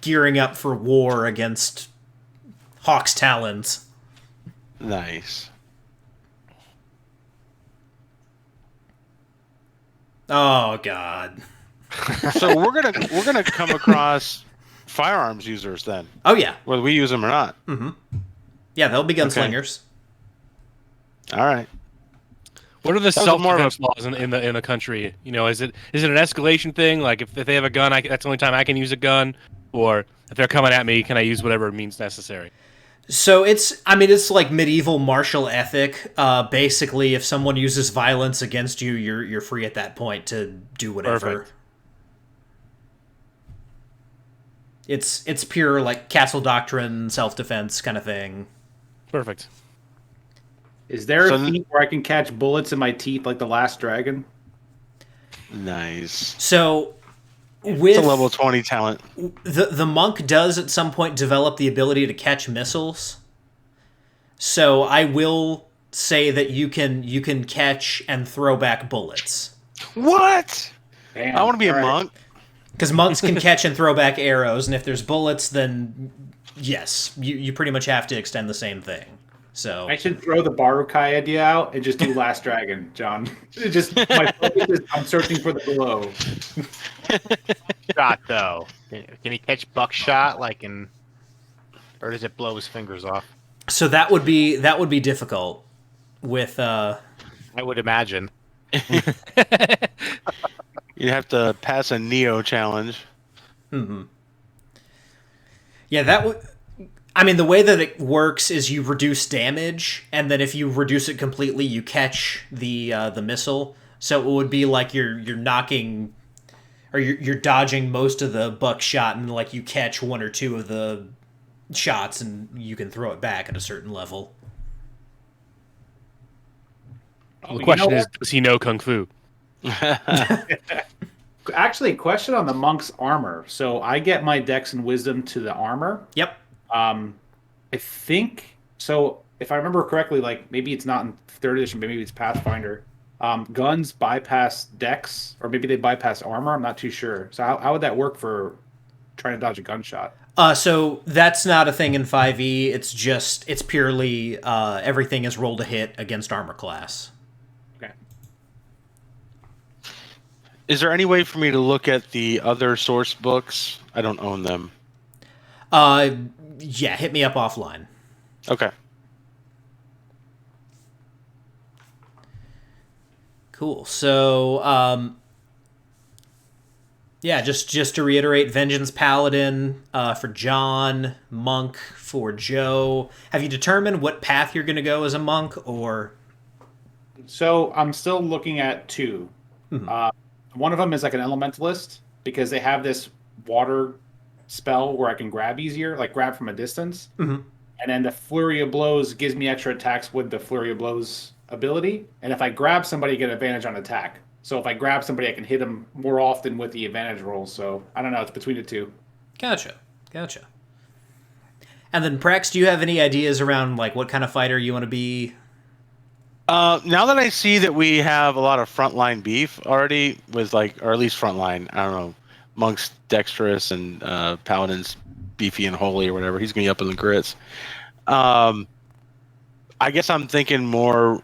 gearing up for war against Hawk's Talons. Nice. Oh God. So we're gonna come across firearms users then, Oh yeah. whether we use them or not. Yeah, they'll be gunslingers. All right. What are the was more of a- self-defense laws in the country? You know, is it an escalation thing? Like if they have a gun, that's the only time I can use a gun, or if they're coming at me, can I use whatever means necessary? So it's like medieval martial ethic. Basically, if someone uses violence against you, you're free at that point to do whatever. Perfect. It's pure like castle doctrine, self-defense kind of thing. Perfect. Is there So a feat where I can catch bullets in my teeth like the last dragon? Nice. So with It's a level 20 talent. the monk does at some point develop the ability to catch missiles. So I will say that you can catch and throw back bullets. What? Damn. I want to be a All right. monk. Because monks can catch and throw back arrows, and if there's bullets, then yes, you pretty much have to extend the same thing. So I should throw the Barukai idea out and just do Last Dragon, John. It just my focus is I'm searching for the glow. Shot though. Can he catch buckshot or does it blow his fingers off? so that would be difficult with I would imagine. You'd have to pass a Neo challenge. yeah, that would. I mean, the way that it works is you reduce damage, and then if you reduce it completely, you catch the missile. So it would be like you're knocking, or you're dodging most of the buckshot, and like you catch one or two of the shots, and you can throw it back at a certain level. The question is, does he know kung fu? Actually, question on the monk's armor. So I get my dex and wisdom to the armor. Yep. I think so. If I remember correctly, like maybe it's not in third edition, but maybe it's Pathfinder. Guns bypass dex, or maybe they bypass armor. I'm not too sure. So how would that work for trying to dodge a gunshot? So that's not a thing in 5e. It's purely everything is rolled a hit against armor class. Okay. Is there any way for me to look at the other source books? I don't own them. Yeah, hit me up offline. Okay. Cool. So, Yeah, just to reiterate, Vengeance Paladin for John, Monk for Joe. Have you determined what path you're going to go as a monk, or? So I'm still looking at two. One of them is like an elementalist because they have this water spell where I can grab easier, like grab from a distance. And then the Flurry of Blows gives me extra attacks with the Flurry of Blows ability. And if I grab somebody, I get advantage on attack. So if I grab somebody, I can hit them more often with the advantage roll. So I don't know. It's between the two. Gotcha. And then Prax, do you have any ideas around like what kind of fighter you want to be? Now that I see that we have a lot of frontline beef already with like, or at least frontline, I don't know, Monk's dexterous and Paladin's beefy and holy or whatever. He's going to be up in the grits. I guess I'm thinking more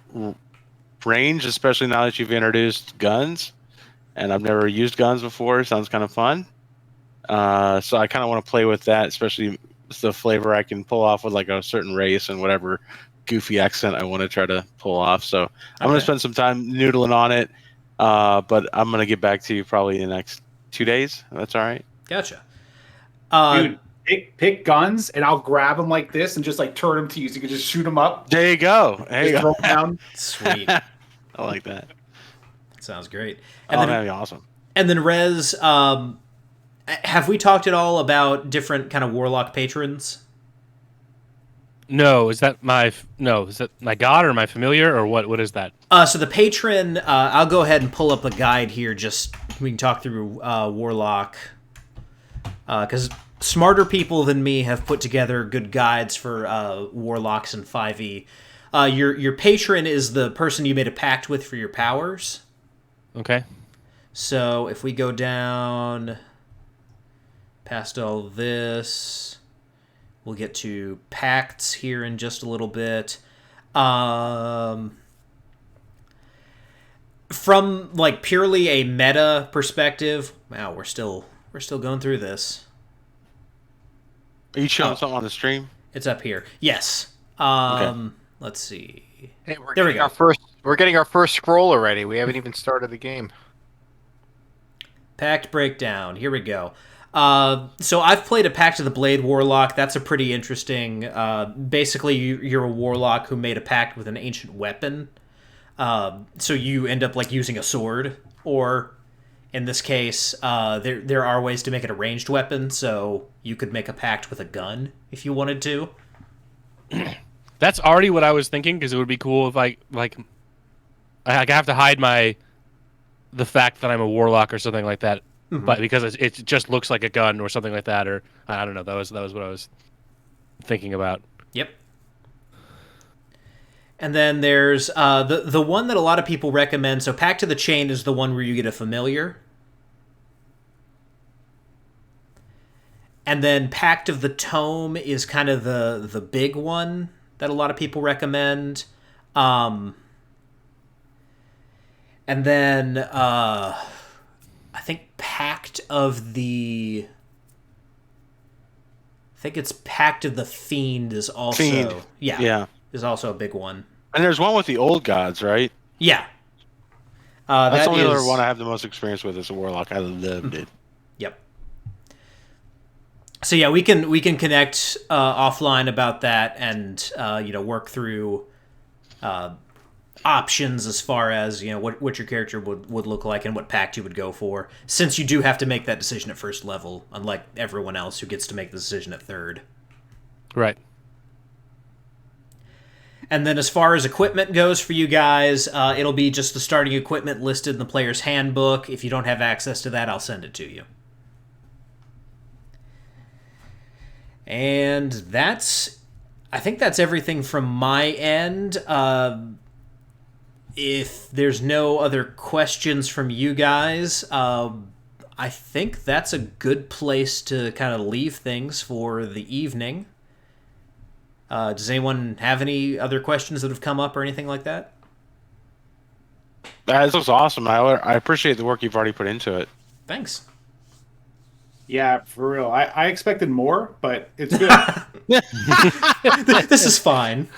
range, especially now that you've introduced guns, and I've never used guns before. Sounds kind of fun. So I kind of want to play with that, especially the flavor I can pull off with like a certain race and whatever goofy accent I want to try to pull off. So I'm going to spend some time noodling on it, but I'm going to get back to you probably in the next 2 days. That's all right. Gotcha. Dude, pick guns, and I'll grab them like this and just like turn them to you so you can just shoot them up. There you go. There you Just go. throw 'em down. Sweet. I like that. Sounds great. And that'd be awesome. And then Rez, have we talked at all about different kind of warlock patrons? No, is that my god or my familiar or what? What is that? So the patron, I'll go ahead and pull up a guide here. Just we can talk through warlock, because smarter people than me have put together good guides for warlocks and 5e. Your patron is the person you made a pact with for your powers. Okay. So if we go down past all this, we'll get to pacts here in just a little bit. From like purely a meta perspective, wow, we're still going through this. Are you showing something on the stream? It's up here. Yes. Okay. Let's see. Hey, There we go. We're getting our first scroll already. We haven't even started the game. Pact breakdown. Here we go. So I've played a Pact of the Blade Warlock. That's a pretty interesting... basically, you're a warlock who made a pact with an ancient weapon. So you end up like using a sword, or in this case, there are ways to make it a ranged weapon. So you could make a pact with a gun if you wanted to. That's already what I was thinking, because it would be cool if I have to hide the fact that I'm a warlock or something like that, but because it just looks like a gun or something like that, or I don't know. That was what I was thinking about. Yep. And then there's the one that a lot of people recommend. So Pact of the Chain is the one where you get a familiar. And then Pact of the Tome is kind of the big one that a lot of people recommend. And then I think Pact of the... I think it's Pact of the Fiend is also... Fiend. Yeah. Is also a big one. And there's one with the old gods, right? Yeah. That's that the only is... other one I have the most experience with as a warlock. I loved it. Yep. So yeah, we can connect offline about that and work through options as far as what your character would look like and what pact you would go for, since you do have to make that decision at first level, unlike everyone else who gets to make the decision at third. Right. And then as far as equipment goes for you guys, it'll be just the starting equipment listed in the player's handbook. If you don't have access to that, I'll send it to you. And I think that's everything from my end. If there's no other questions from you guys, I think that's a good place to kind of leave things for the evening. Does anyone have any other questions that have come up or anything like that? This was awesome. I appreciate the work you've already put into it. Thanks. Yeah, for real. I expected more, but it's good. This is fine.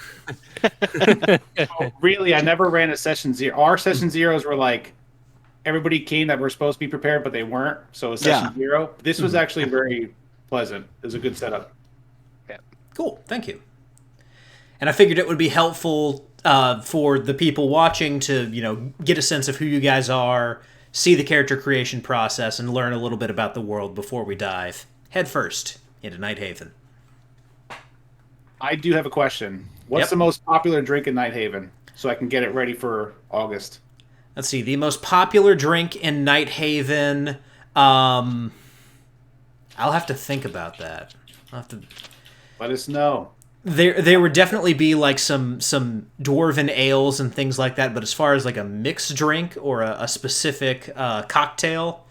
Really, I never ran a session zero. Our session zeros were like everybody came that were supposed to be prepared, but they weren't. So it was session 0. This was actually very pleasant. It was a good setup. Cool, thank you. And I figured it would be helpful for the people watching to, get a sense of who you guys are, see the character creation process, and learn a little bit about the world before we dive headfirst into Nighthaven. I do have a question. What's the most popular drink in Nighthaven? So I can get it ready for August. Let's see. The most popular drink in Nighthaven. I'll have to think about that. I'll have to... Let us know. There would definitely be like some dwarven ales and things like that, but as far as like a mixed drink or a specific cocktail,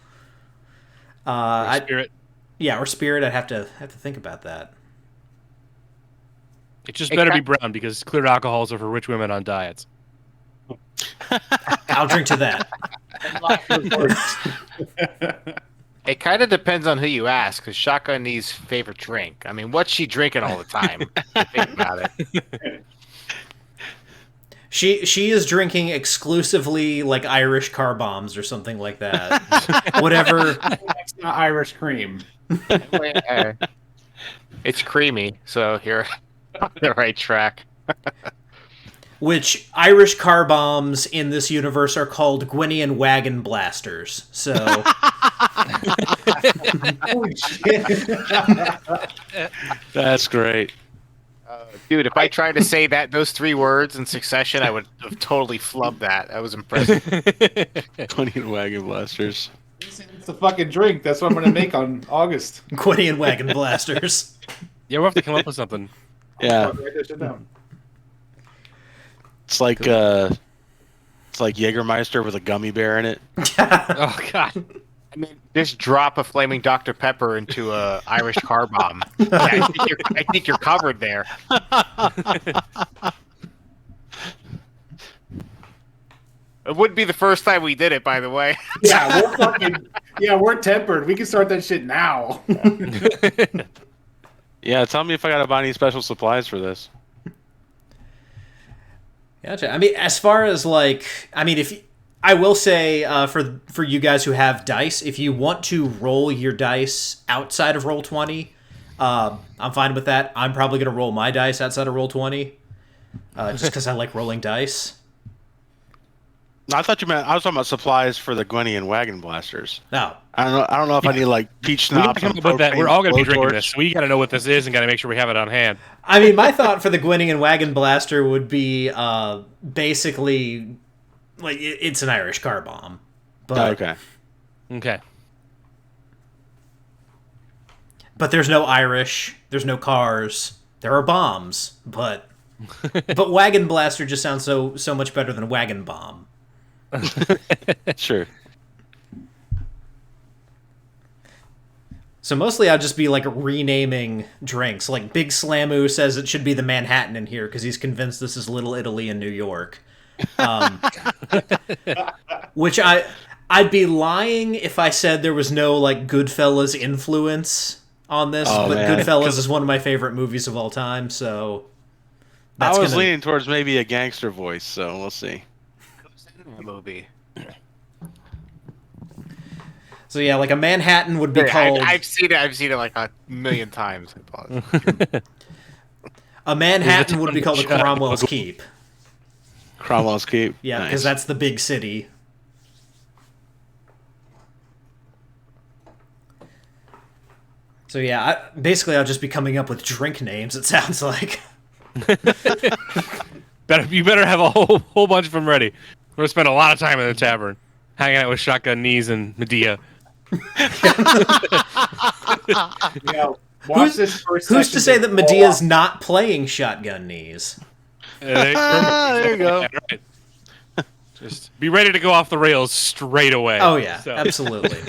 Spirit. Or spirit, I'd have to think about that. It just better be brown because clear alcohols are for rich women on diets. I'll drink to that. It kind of depends on who you ask, because Shotgun Knee's favorite drink. I mean, what's she drinking all the time? Think about it. She is drinking exclusively like Irish car bombs or something like that. Whatever. It's not Irish cream. It's creamy, so you're on the right track. Which Irish car bombs in this universe are called Gwynnian wagon blasters. So, Holy shit. That's great. Dude, if I tried to say those 3 words in succession, I would have totally flubbed that. That was impressive. Onion wagon blasters. It's a fucking drink. That's what I'm going to make on August. Gwynnian wagon blasters. Yeah, we'll have to come up with something. Yeah, Write that shit down. it's like Jägermeister with a gummy bear in it. Oh God. I mean, just drop a flaming Dr. Pepper into a Irish car bomb. I think you're covered there. It wouldn't be the first time we did it, by the way. We're tempered. We can start that shit now. Yeah, tell me if I gotta buy any special supplies for this. Gotcha. I mean, as far as if I will say for you guys who have dice, if you want to roll your dice outside of Roll20, I'm fine with that. I'm probably going to roll my dice outside of Roll20, just because I like rolling dice. I thought you meant I was talking about supplies for the Gwynnian wagon blasters. No. I don't know if I need like peach We gotta schnapps. come and up with that. We're all going to be drinking blowtorch. this. So we got to know what this is and got to make sure we have it on hand. I mean, my thought for the Gwynnian wagon blaster would be basically like it's an Irish car bomb. But, Okay. But there's no Irish. There's no cars. There are bombs, but wagon blaster just sounds so much better than wagon bomb. Sure. So mostly I'll just be like renaming drinks. Like Big Slamu says it should be the Manhattan in here because he's convinced this is Little Italy in New York. Which I'd be lying if I said there was no like Goodfellas influence on this. Oh, but man. Goodfellas is one of my favorite movies of all time. So I was leaning towards maybe a gangster voice, so we'll see. Movie. So yeah, like a Manhattan would be called. I've seen it like a million times. A Manhattan would be called a Cromwell's Keep. Cromwell's Keep. Yeah, Nice. because that's the big city. So yeah, basically I'll just be coming up with drink names. It sounds like. You better have a whole bunch of them ready. We're gonna spend a lot of time in the tavern, hanging out with Shotgun Knees and Medea. Watch this first Who's to session say that before- Medea's not playing Shotgun Knees? There you go. Right. Just be ready to go off the rails straight away. Oh yeah, So. absolutely.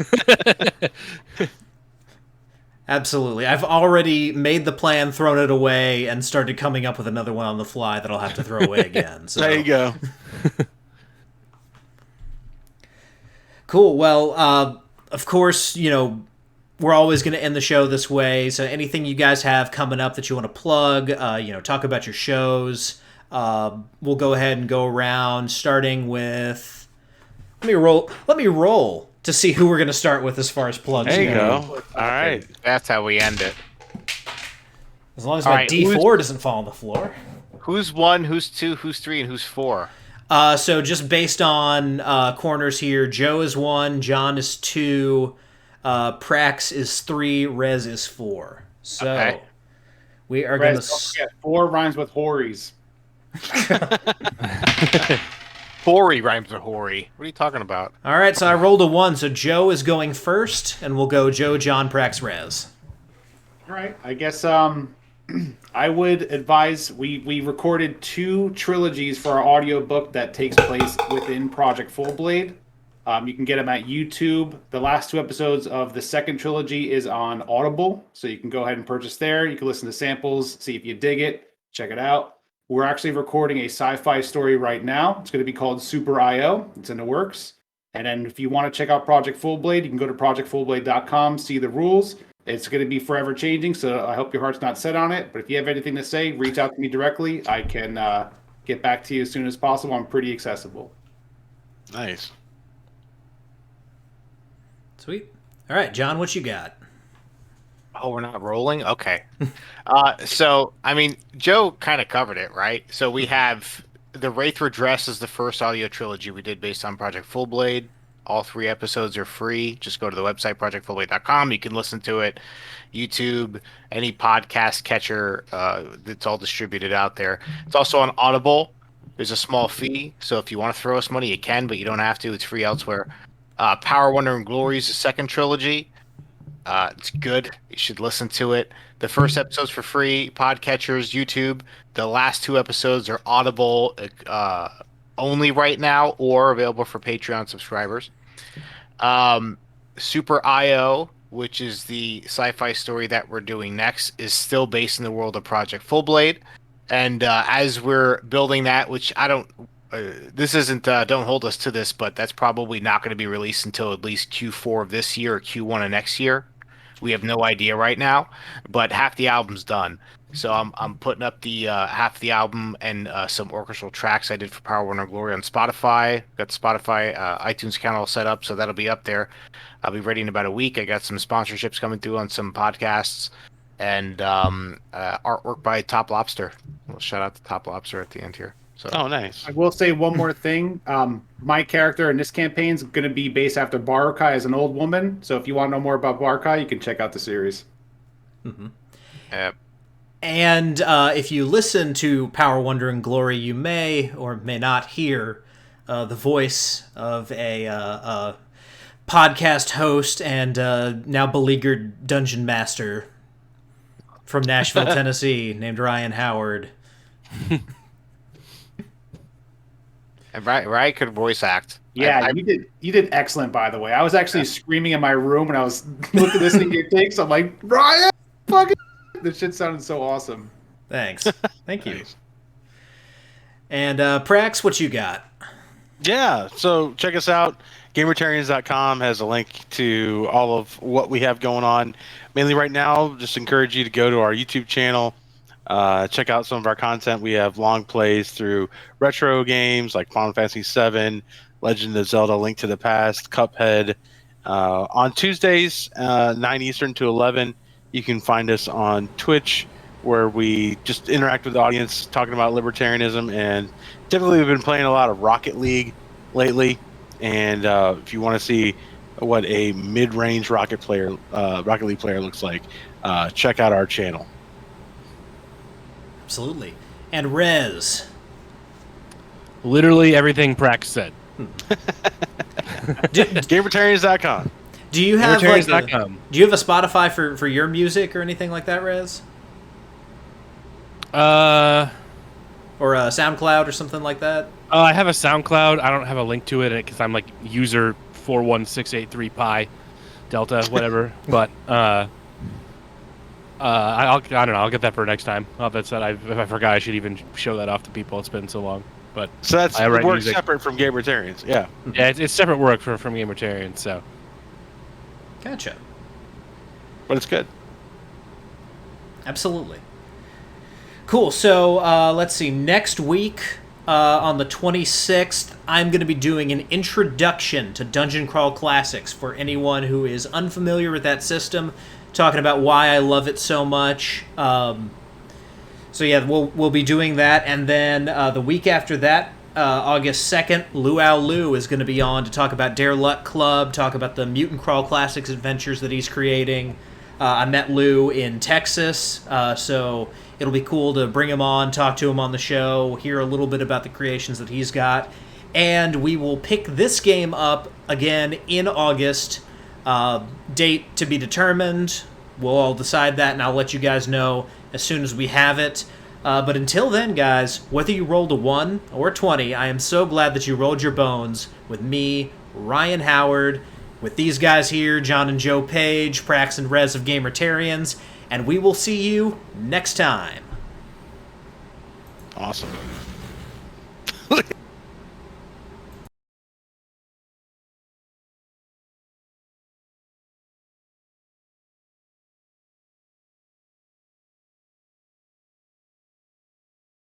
Absolutely. I've already made the plan, thrown it away, and started coming up with another one on the fly that I'll have to throw away again. So. There you go. Cool. Well, of course, we're always going to end the show this way. So anything you guys have coming up that you want to plug, talk about your shows, we'll go ahead and go around, starting with Let me roll to see who we're going to start with as far as plugs There you go. go. All right. That's how we end it. As long as All my right, D4 doesn't fall on the floor. Who's 1, who's 2, who's 3, and who's 4? So just based on corners here, Joe is 1, John is 2, Prax is 3, Rez is 4. So Okay. we are going to... Don't forget, 4 rhymes with Hories. Hoary rhymes with hoary. What are you talking about? All right, so I rolled a 1, so Joe is going first, and we'll go Joe, John, Prax, Rez. All right. I guess I would advise we recorded 2 trilogies for our audiobook that takes place within Project Fullblade. You can get them at YouTube. The last 2 episodes of the second trilogy is on Audible, so you can go ahead and purchase there. You can listen to samples, see if you dig it, check it out. We're actually recording a sci-fi story right now. It's going to be called Super IO. It's in the works. And then if you want to check out Project Fullblade, you can go to projectfullblade.com, see the rules. It's going to be forever changing, so I hope your heart's not set on it. But if you have anything to say, reach out to me directly. I can get back to you as soon as possible. I'm pretty accessible. Nice. Sweet. All right, John, what you got? Oh, we're not rolling? Okay. So, I mean, Joe kind of covered it, right? So we have The Wraith Redress is the first audio trilogy we did based on Project Fullblade. All 3 episodes are free. Just go to the website, projectfullblade.com. You can listen to it. YouTube, any podcast catcher that's all distributed out there. It's also on Audible. There's a small fee. So if you want to throw us money, you can, but you don't have to. It's free elsewhere. Power, Wonder, and Glory is the second trilogy. It's good. You should listen to it. The first episode's for free. Podcatchers, YouTube. The last 2 episodes are Audible only right now, or available for Patreon subscribers. Super IO, which is the sci-fi story that we're doing next, is still based in the world of Project Fullblade. And as we're building that, which I don't... this isn't don't hold us to this, but that's probably not going to be released until at least Q4 of this year or Q1 of next year. We have no idea right now, but half the album's done. So I'm putting up the half the album and some orchestral tracks I did for Power, Wonder, and Glory on Spotify. Got the Spotify iTunes account all set up, so that'll be up there. I'll be ready in about a week. I got some sponsorships coming through on some podcasts, and artwork by Top Lobster. We'll shout out to Top Lobster at the end here. So. Oh, nice. I will say one more thing. My character in this campaign is going to be based after Barukai as an old woman. So if you want to know more about Barukai, you can check out the series. Mm-hmm. Yep. And if you listen to Power, Wonder, and Glory, you may or may not hear the voice of a podcast host and now beleaguered dungeon master from Nashville, Tennessee, named Ryan Howard. And Ryan could voice act. Yeah, you did excellent, by the way. I was actually screaming in my room when I was listening to your takes. I'm like, Ryan, fucking... This shit sounded so awesome. Thanks. Thank you. And Prax, what you got? Yeah, so check us out. Gamertarians.com has a link to all of what we have going on. Mainly right now, just encourage you to go to our YouTube channel. Check out some of our content. We have long plays through retro games like Final Fantasy VII, Legend of Zelda: Link to the Past, Cuphead. On Tuesdays, 9 Eastern to 11, you can find us on Twitch, where we just interact with the audience, talking about libertarianism. And typically, we've been playing a lot of Rocket League lately. And if you want to see what a mid-range Rocket League player looks like, check out our channel. Absolutely. And Rez. Literally everything Prax said. Gamertarians.com. Do you have Gamertarians.com. do you have a Spotify for your music or anything like that, Rez? Or a SoundCloud or something like that? I have a SoundCloud. I don't have a link to it because I'm like user 41683 pi delta whatever. But I don't know. I'll get that for next time. Oh, that's that. If I forgot, I should even show that off to people. It's been so long. But so that's work music separate from Gamertarians. Yeah. Yeah, it's separate work from Gamertarians. So. Gotcha. But it's good. Absolutely. Cool. So let's see. Next week on the 26th, I'm going to be doing an introduction to Dungeon Crawl Classics for anyone who is unfamiliar with that system, talking about why I love it so much. So yeah, we'll be doing that, and then the week after that, August 2nd, Luau Lu is going to be on to talk about Dare Luck Club, talk about the Mutant Crawl Classics adventures that he's creating. I met Lou in Texas, so it'll be cool to bring him on, talk to him on the show, hear a little bit about the creations that he's got. And we will pick this game up again in August. Date to be determined. We'll all decide that, and I'll let you guys know as soon as we have it. But until then, guys, whether you rolled a 1 or 20, I am so glad that you rolled your bones with me, Ryan Howard, with these guys here, John and Joe Page, Prax and Rez of Gamertarians, and we will see you next time. Awesome.